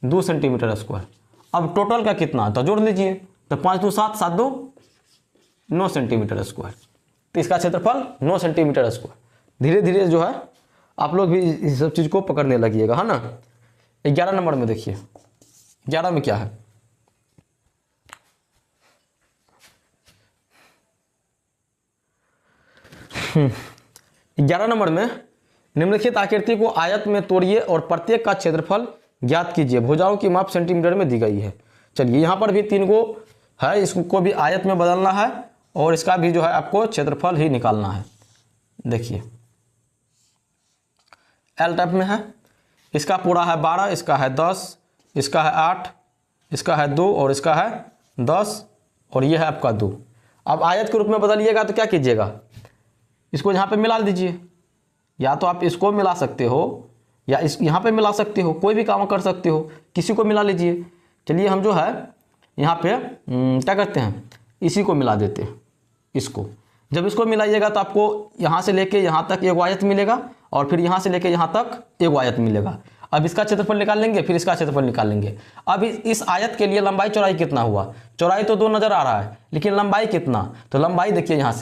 2 सेंटीमीटर स्क्वायर। अब टोटल का कितना, तो जोड़ लीजिए, तो 5 2 7, 7 2 9 सेंटीमीटर स्क्वायर। तो इसका क्षेत्रफल 9 सेंटीमीटर स्क्वायर। धीरे धीरे जो है आप लोग भी इस सब चीज़ को पकड़ने लगिएगा, है ना। 11 नंबर में देखिए, 11 में क्या है, ग्यारह नंबर में निम्नलिखित आकृति को आयत में तोड़िए और प्रत्येक का क्षेत्रफल ज्ञात कीजिए। भुजाओं की माप सेंटीमीटर में दी गई है। चलिए यहाँ पर भी 3 को है, इसको भी आयत में बदलना है और इसका भी जो है आपको क्षेत्रफल ही निकालना है। देखिए एल टाइप में है, इसका पूरा है 12, इसका है 10, इसका है 8, इसका है 2 और इसका है 10 और ये है आपका 2। अब आयत के रूप में बदलिएगा तो क्या कीजिएगा, इसको यहाँ पे मिला दीजिए, या तो आप इसको मिला सकते हो या इस यहाँ पे मिला सकते हो, कोई भी काम कर सकते हो, किसी को मिला लीजिए। चलिए हम जो है यहाँ पे क्या करते हैं, इसी को मिला देते हैं इसको। जब इसको मिलाइएगा तो आपको यहाँ से लेके यहाँ तक एक आयत मिलेगा और फिर यहाँ से लेके यहाँ तक एक आयत मिलेगा। अब इसका क्षेत्रफल निकाल लेंगे, फिर इसका क्षेत्रफल निकाल लेंगे। अब इस आयत के लिए लंबाई चौड़ाई कितना हुआ, चौड़ाई तो 2 नज़र आ रहा है, लेकिन लंबाई कितना, तो लंबाई देखिए यहाँ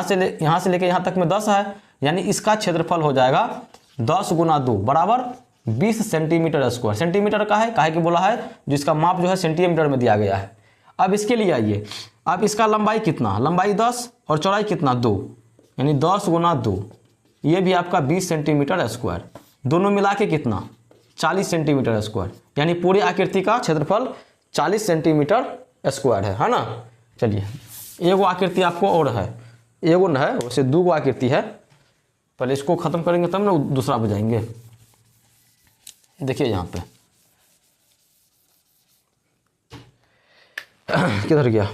से लेके यहाँ तक में 10 है, यानी इसका क्षेत्रफल हो जाएगा 10 गुना 2 बराबर 20 सेंटीमीटर स्क्वायर। सेंटीमीटर का है, काहे कि बोला है जिसका माप जो है सेंटीमीटर में दिया गया है। अब इसके लिए आइए, अब इसका लंबाई कितना, लंबाई 10 और चौड़ाई कितना 2, यानी 10 गुना 2, ये भी आपका 20 सेंटीमीटर स्क्वायर। दोनों मिला के कितना, 40 सेंटीमीटर स्क्वायर, यानी पूरी आकृति का क्षेत्रफल 40 सेंटीमीटर स्क्वायर है ना। चलिए एगो आकृति आपको और है, एगो न है वैसे 2 गो आकृति है, पहले इसको ख़त्म करेंगे तब ना दूसरा बुझाएंगे। देखिए यहाँ पे किधर गया,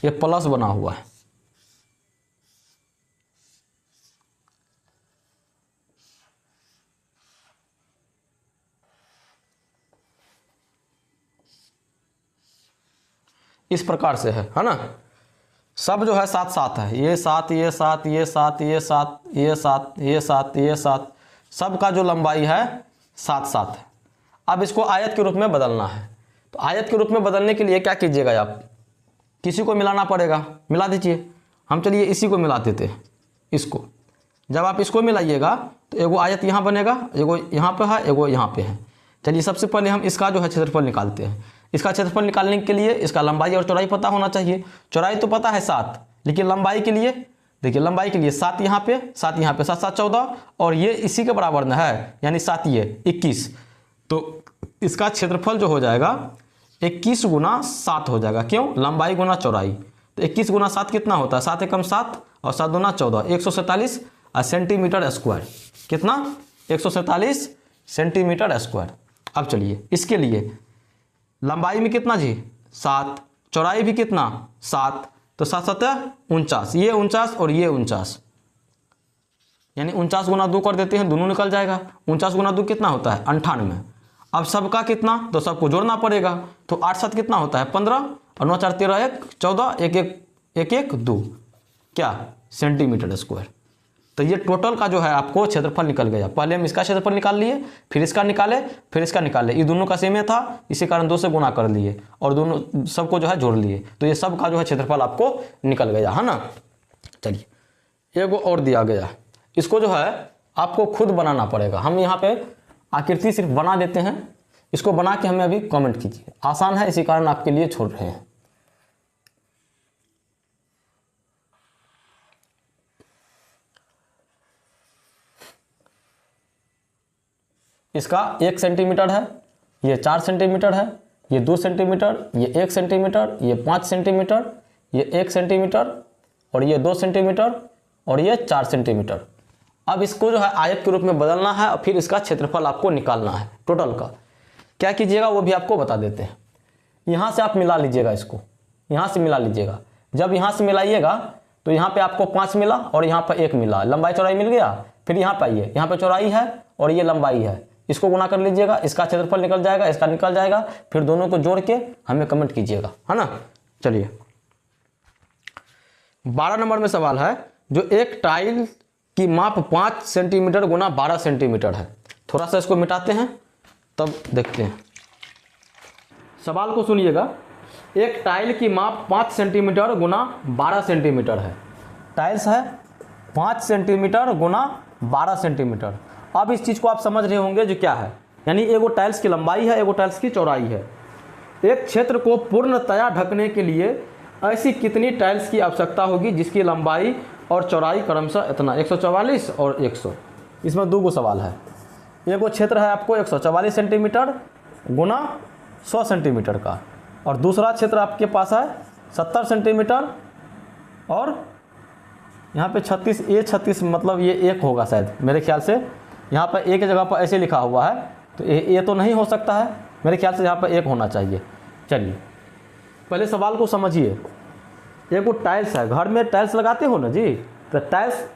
ये प्लस बना हुआ है, इस प्रकार से है ना। सब जो है 7 7 है, ये 7 ये 7 ये 7 ये 7 ये 7 ये 7 ये 7, सब का जो लंबाई है 7 7 है। अब इसको आयत के रूप में बदलना है, तो आयत के रूप में बदलने के लिए क्या कीजिएगा, आप किसी को मिलाना पड़ेगा, मिला दीजिए। हम चलिए इसी को मिला देते हैं, इसको। जब आप इसको मिलाइएगा तो एगो आयत यहाँ बनेगा, एगो यहाँ पे है, एगो यहाँ पे है। चलिए सबसे पहले हम इसका जो है क्षेत्रफल निकालते हैं। इसका क्षेत्रफल निकालने के लिए इसका लंबाई और चौड़ाई पता होना चाहिए। चौड़ाई तो पता है 7, लेकिन लंबाई के लिए देखिए, लंबाई के लिए 7 यहाँ पे 7 यहाँ पे, 7 7 14 और ये इसी के बराबर न है, यानी 7 ये 21। तो इसका क्षेत्रफल जो हो जाएगा 21 गुना 7 हो जाएगा। क्यों, लंबाई गुना चौड़ाई। तो 21 गुना 7 कितना होता है, 7 एकम 7 और 7 दूना 14, 147 सेंटीमीटर स्क्वायर। कितना, 147 सेंटीमीटर स्क्वायर। अब चलिए इसके लिए लंबाई में कितना जी 7, चौड़ाई भी कितना 7, तो 7 7 49, ये 49 और ये 49, यानी 49 गुना 2 कर देते हैं, दोनों निकल जाएगा। 49 गुना 2 कितना होता है 98। अब सबका कितना, तो सबको जोड़ना पड़ेगा, तो 8 7 कितना होता है 15 और 9 4 13 1 14, 1 1 1 1 2 क्या सेंटीमीटर स्क्वायर। तो ये टोटल का जो है आपको क्षेत्रफल निकल गया। पहले हम इसका क्षेत्रफल निकाल लिए, फिर इसका निकाले, फिर इसका निकाले। ये दोनों का सेम ही था, इसी कारण 2 से गुना कर लिए और दोनों सबको जो है जोड़ लिए, तो ये सब का जो है क्षेत्रफल आपको निकल गया, है ना। चलिए एगो और दिया गया, इसको जो है आपको खुद बनाना पड़ेगा। हम यहाँ पे आकृति सिर्फ बना देते हैं, इसको बना के हमें अभी कमेंट कीजिए। आसान है, इसी कारण आपके लिए छोड़ रहे हैं। इसका 1 सेंटीमीटर है, ये 4 सेंटीमीटर है, ये 2 सेंटीमीटर, ये 1 सेंटीमीटर, ये 5 सेंटीमीटर, ये 1 सेंटीमीटर और ये 2 सेंटीमीटर और ये 4 सेंटीमीटर। अब इसको जो है आयत के रूप में बदलना है और फिर इसका क्षेत्रफल आपको निकालना है टोटल का। क्या कीजिएगा वो भी आपको बता देते हैं। यहाँ से आप मिला लीजिएगा, इसको यहाँ से मिला लीजिएगा। जब यहाँ से मिलाइएगा तो यहाँ पे आपको 5 मिला और यहाँ पर 1 मिला, लंबाई चौड़ाई मिल गया। फिर यहाँ पर आइए, यहाँ पे चौड़ाई है और ये लंबाई है, इसको गुना कर लीजिएगा, इसका क्षेत्रफल निकल जाएगा, इसका निकल जाएगा। फिर दोनों को जोड़ के हमें कमेंट कीजिएगा, है ना। चलिए 12 नंबर में सवाल है, जो एक टाइल की माप 5 सेंटीमीटर गुना 12 सेंटीमीटर है। थोड़ा सा इसको मिटाते हैं तब देखते हैं। सवाल को सुनिएगा। एक टाइल की माप 5 सेंटीमीटर गुना 12 सेंटीमीटर है। टाइल्स है 5 सेंटीमीटर गुना 12 सेंटीमीटर। अब इस चीज़ को आप समझ रहे होंगे जो क्या है, यानी एगो टाइल्स की लंबाई है, एगो टाइल्स की चौड़ाई है। एक क्षेत्र को पूर्णतया ढकने के लिए ऐसी कितनी टाइल्स की आवश्यकता होगी जिसकी लंबाई और चौड़ाई क्रमशः इतना 144 और 100। इसमें दो गो सवाल है। एगो क्षेत्र है आपको 144 सेंटीमीटर गुना 100 सेंटीमीटर का, और दूसरा क्षेत्र आपके पास है 70 सेंटीमीटर और यहाँ पे 36, ये 36 मतलब ये 1 होगा शायद मेरे ख्याल से। यहाँ पर एक जगह पर ऐसे लिखा हुआ है, तो ये तो नहीं हो सकता है मेरे ख्याल से, यहाँ पर 1 होना चाहिए। चलिए पहले सवाल को समझिए। एगो टाइल्स है, घर में टाइल्स लगाते हो ना जी, तो टाइल्स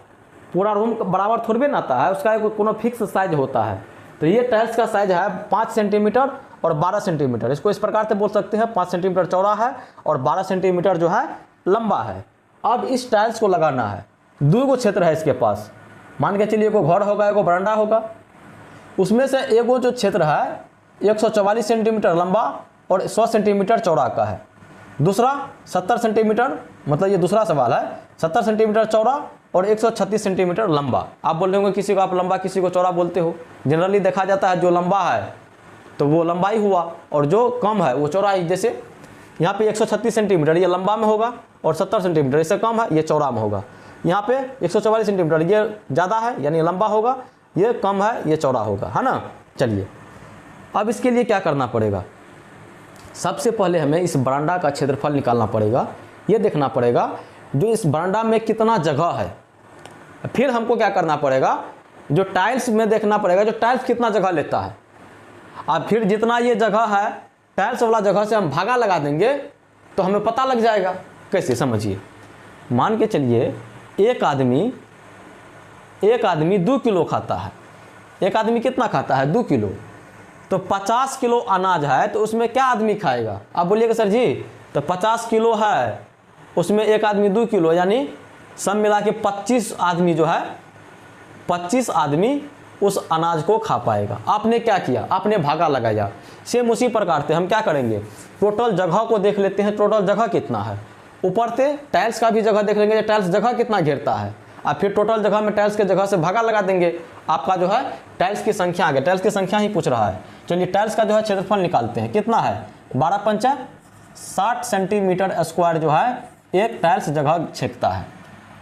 पूरा रूम बराबर थोड़े ना आता है, उसका एक कोनो फिक्स साइज होता है। तो ये टाइल्स का साइज है 5 सेंटीमीटर और 12 सेंटीमीटर। इसको इस प्रकार से बोल सकते हैं, 5 सेंटीमीटर चौड़ा है और 12 सेंटीमीटर जो है लंबा है। अब इस टाइल्स को लगाना है, दो गो क्षेत्र है इसके पास। मान के चलिए एगो घर होगा, एगो बरामदा होगा। उसमें से एगो जो क्षेत्र है 144 सेंटीमीटर लंबा और 100 सेंटीमीटर चौड़ा का है, दूसरा 70 सेंटीमीटर, मतलब ये दूसरा सवाल है, 70 सेंटीमीटर चौड़ा और 136 सेंटीमीटर लंबा। आप बोल रहे होंगे किसी को आप लंबा किसी को चौड़ा बोलते हो। जनरली देखा जाता है जो लंबा है तो वो लंबाई हुआ और जो कम है वो चौड़ाई। जैसे यहाँ पे 136 सेंटीमीटर ये लंबा में होगा और 70 सेंटीमीटर इससे कम है ये चौड़ा में होगा। यहाँ पे 144 सेंटीमीटर ये ज़्यादा है यानी लंबा होगा, ये कम है ये चौड़ा होगा, है ना। चलिए अब इसके लिए क्या करना पड़ेगा, सबसे पहले हमें इस बरामदा का क्षेत्रफल निकालना पड़ेगा। ये देखना पड़ेगा जो इस बरामदा में कितना जगह है। फिर हमको क्या करना पड़ेगा, जो टाइल्स में देखना पड़ेगा जो टाइल्स कितना जगह लेता है। अब फिर जितना ये जगह है टाइल्स वाला जगह से हम भागा लगा देंगे तो हमें पता लग जाएगा। कैसे समझिए, मान के चलिए एक आदमी 2 किलो खाता है। एक आदमी कितना खाता है 2 किलो, तो 50 किलो अनाज है तो उसमें क्या आदमी खाएगा। आप बोलिएगा सर जी तो 50 किलो है उसमें एक आदमी 2 किलो, यानी सब मिला के 25 आदमी जो है 25 आदमी उस अनाज को खा पाएगा। आपने क्या किया, आपने भागा लगाया। सेम उसी प्रकार से हम क्या करेंगे, टोटल जगह को देख लेते हैं, टोटल जगह कितना है। ऊपर से टाइल्स का भी जगह देख लेंगे, टाइल्स जगह कितना घेरता है, और फिर टोटल जगह में टाइल्स के जगह से भागा लगा देंगे। आपका जो है टाइल्स की संख्या आ गया, टाइल्स की संख्या ही पूछ रहा है। चलिए टाइल्स का जो है क्षेत्रफल निकालते हैं, कितना है 12 पंचा 60 सेंटीमीटर स्क्वायर जो है एक टाइल्स जगह छेकता है।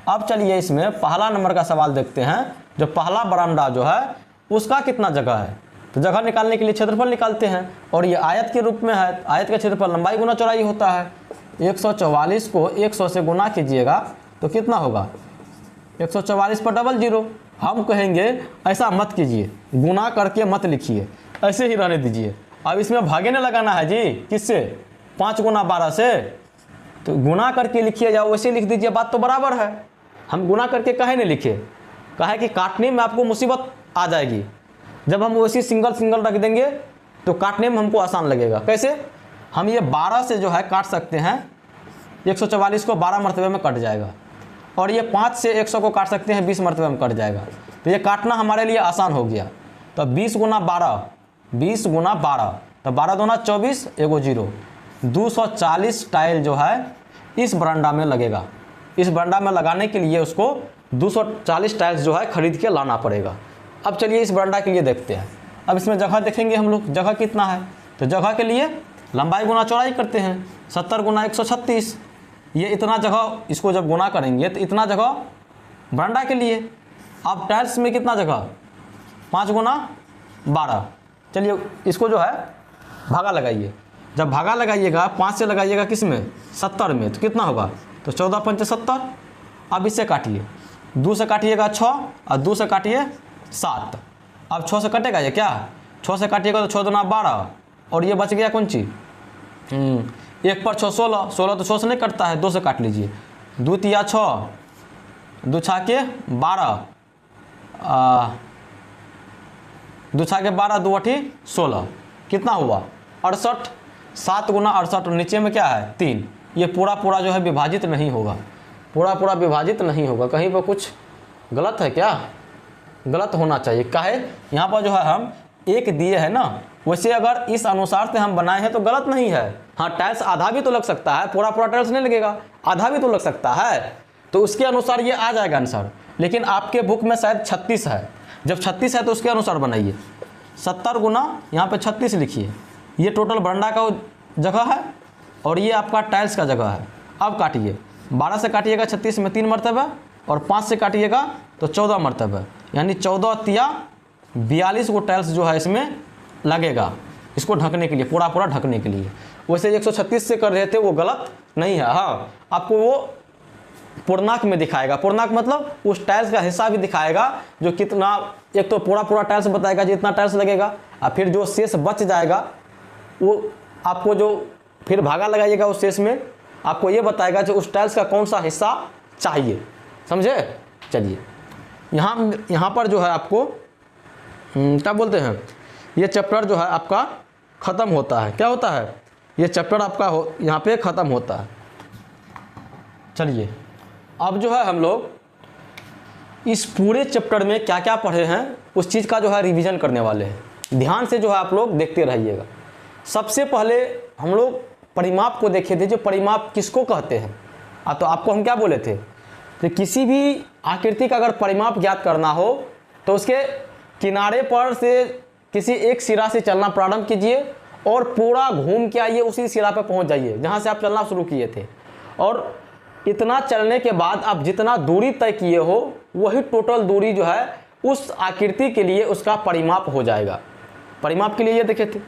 अब चलिए इसमें पहला नंबर का सवाल देखते हैं। जो पहला बरामदा जो है उसका कितना जगह है, तो जगह निकालने के लिए क्षेत्रफल निकालते हैं। और ये आयत के रूप में है, आयत का क्षेत्रफल लंबाई गुना चौड़ाई होता है। 144 को 100 से गुना कीजिएगा तो कितना होगा 144 पर डबल जीरो। हम कहेंगे ऐसा मत कीजिए, गुना करके मत लिखिए, ऐसे ही रहने दीजिए। अब इसमें भागे नहीं लगाना है जी, किससे 5 गुना 12 से, तो गुना करके लिखिए या वैसे लिख दीजिए, बात तो बराबर है। हम गुना करके काहे नहीं लिखे, कहे कि काटने में आपको मुसीबत आ जाएगी। जब हम वैसे सिंगल सिंगल रख देंगे तो काटने में हमको आसान लगेगा। कैसे, हम ये 12 से जो है काट सकते हैं, 144 को 12 मरतबे में कट जाएगा, और ये 5 से 100 को काट सकते हैं 20 मरतबे में कट जाएगा। तो ये काटना हमारे लिए आसान हो गया। तो 20 गुना 12, 20 गुना 12, तो 12 दूना 24, एगो जीरो, 240 टाइल जो है इस बरामदा में लगेगा। इस बरामदा में लगाने के लिए उसको 240 टाइल्स जो है खरीद के लाना पड़ेगा। अब चलिए इस बरामदा के लिए देखते हैं। अब इसमें जगह देखेंगे हम लोग, जगह कितना है, तो जगह के लिए लंबाई गुना चौड़ाई करते हैं, 70 गुना 136, ये इतना जगह, इसको जब गुना करेंगे तो इतना जगह बरामदा के लिए। अब टाइल्स में कितना जगह 5 गुना 12। चलिए इसको जो है भागा लगाइए, जब भागा लगाइएगा 5 से लगाइएगा किस में 70 में, तो कितना होगा, तो 14 पंचे 70। अब इससे काटिए, 2 से काटिएगा 6 और 2 से काटिए 7। अब 6 से कटेगा ये क्या, 6 से काटिएगा तो 6 दूना 12, और ये बच गया कौन चीज़ 1 पर 6 16, 16 तो 6 से नहीं कटता है, 2 से काट लीजिए, 2 तिया 6, 2 छाके 12, 2 छाके 12, 2 अठी 16, कितना हुआ 68। 7 गुना 68, और नीचे में क्या है 3। ये पूरा पूरा जो है विभाजित नहीं होगा, पूरा पूरा विभाजित नहीं होगा, कहीं पर कुछ गलत है क्या, गलत होना चाहिए। काहे, यहाँ पर जो है हम 1 दिए है ना, वैसे अगर इस अनुसार से हम बनाए हैं तो गलत नहीं है। हाँ, टाइल्स आधा भी तो लग सकता है, पूरा पूरा टाइल्स नहीं लगेगा, आधा भी तो लग सकता है, तो उसके अनुसार ये आ जाएगा आंसर। लेकिन आपके बुक में शायद 36 है, जब 36 है तो उसके अनुसार बनाइए। 70 गुना यहाँ पे 36 लिखिए। ये टोटल बरंडा का जगह है और ये आपका टाइल्स का जगह है। अब काटिए, 12 से काटिएगा 36 में 3 मरतबा और 5 से काटिएगा तो 14 मरतबा, यानी 14 तिया 42 को टाइल्स जो है इसमें लगेगा, इसको ढकने के लिए, पूरा पूरा ढकने के लिए। वैसे 136 से कर रहे थे वो गलत नहीं है। हाँ, आपको वो पूर्णांक में दिखाएगा, पूर्णांक मतलब उस टाइल्स का हिस्सा भी दिखाएगा जो कितना, एक तो पूरा पूरा टाइल्स बताएगा जितना टाइल्स लगेगा, और फिर जो शेष बच जाएगा वो आपको जो फिर भागा लगाइएगा उस शेष में, आपको ये बताएगा कि उस टाइल्स का कौन सा हिस्सा चाहिए। समझे? चलिए, यहाँ पर जो है आपको क्या बोलते हैं, ये चैप्टर जो है आपका ख़त्म होता है। क्या होता है? ये चैप्टर आपका यहाँ पे ख़त्म होता है। चलिए, अब जो है हम लोग इस पूरे चैप्टर में क्या क्या पढ़े हैं उस चीज़ का जो है रिवीजन करने वाले हैं। ध्यान से जो है आप लोग देखते रहिएगा। सबसे पहले हम लोग परिमाप को देखे थे, जो परिमाप किसको कहते हैं। तो आपको हम क्या बोले थे कि किसी भी आकृति का अगर परिमाप ज्ञात करना हो तो उसके किनारे पर से किसी एक सिरा से चलना प्रारंभ कीजिए और पूरा घूम के आइए, उसी सिरा पर पहुंच जाइए जहां से आप चलना शुरू किए थे। और इतना चलने के बाद आप जितना दूरी तय किए हो वही टोटल दूरी जो है उस आकृति के लिए उसका परिमाप हो जाएगा। परिमाप के लिए ये देखे थे।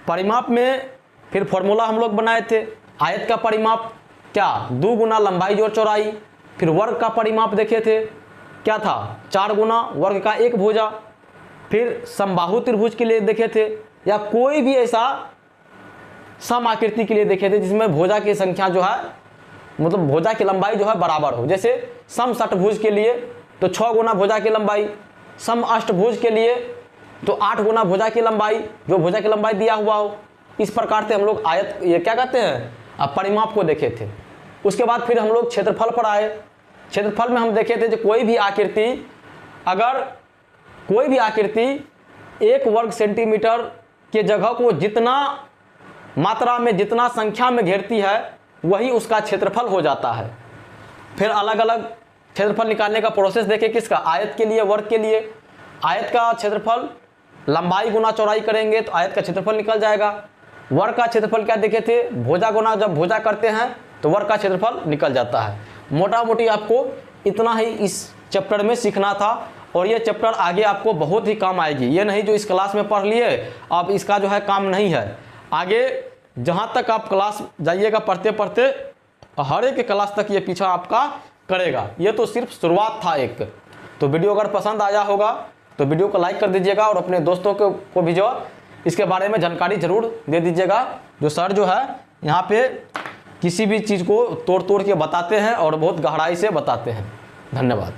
परिमाप में फिर फॉर्मूला हम लोग बनाए थे। आयत का परिमाप क्या? 2 गुना लंबाई जोड़ चौड़ाई। फिर वर्ग का परिमाप देखे थे, क्या था? 4 गुना वर्ग का 1 भुजा। फिर समबाहु त्रिभुज के लिए देखे थे, या कोई भी ऐसा सम आकृति के लिए देखे थे जिसमें भुजा की संख्या जो है, मतलब भुजा की लंबाई जो है बराबर हो। जैसे सम षटभुज के लिए तो 6 गुना भुजा की लंबाई, सम अष्टभुज के लिए तो 8 गुना भुजा की लंबाई, जो भुजा की लंबाई दिया हुआ हो। इस प्रकार से हम लोग आयत, ये क्या कहते हैं, परिमाप को देखे थे। उसके बाद फिर हम लोग क्षेत्रफल पर आए। क्षेत्रफल में हम देखे थे कि कोई भी आकृति, अगर कोई भी आकृति 1 वर्ग सेंटीमीटर के जगह को जितना मात्रा में, जितना संख्या में घेरती है वही उसका क्षेत्रफल हो जाता है। फिर अलग अलग क्षेत्रफल निकालने का प्रोसेस देखे, किसका? आयत के लिए, वर्ग के लिए। आयत का क्षेत्रफल लंबाई गुना चौड़ाई करेंगे तो आयत का क्षेत्रफल निकल जाएगा। वर्ग का क्षेत्रफल क्या देखे थे? भुजा गुना, जब भुजा करते हैं तो वर्ग का क्षेत्रफल निकल जाता है। मोटा मोटी आपको इतना ही इस चैप्टर में सीखना था और ये चैप्टर आगे आपको बहुत ही काम आएगी। ये नहीं जो इस क्लास में पढ़ लिए अब इसका जो है काम नहीं है। आगे जहाँ तक आप क्लास जाइएगा पढ़ते पढ़ते हर एक क्लास तक ये पीछा आपका करेगा। ये तो सिर्फ शुरुआत था एक। तो वीडियो अगर पसंद आया होगा तो वीडियो को लाइक कर दीजिएगा और अपने दोस्तों को भी जो इसके बारे में जानकारी ज़रूर दे दीजिएगा। जो सर जो है यहाँ पे किसी भी चीज़ को तोड़ तोड़ के बताते हैं और बहुत गहराई से बताते हैं। धन्यवाद।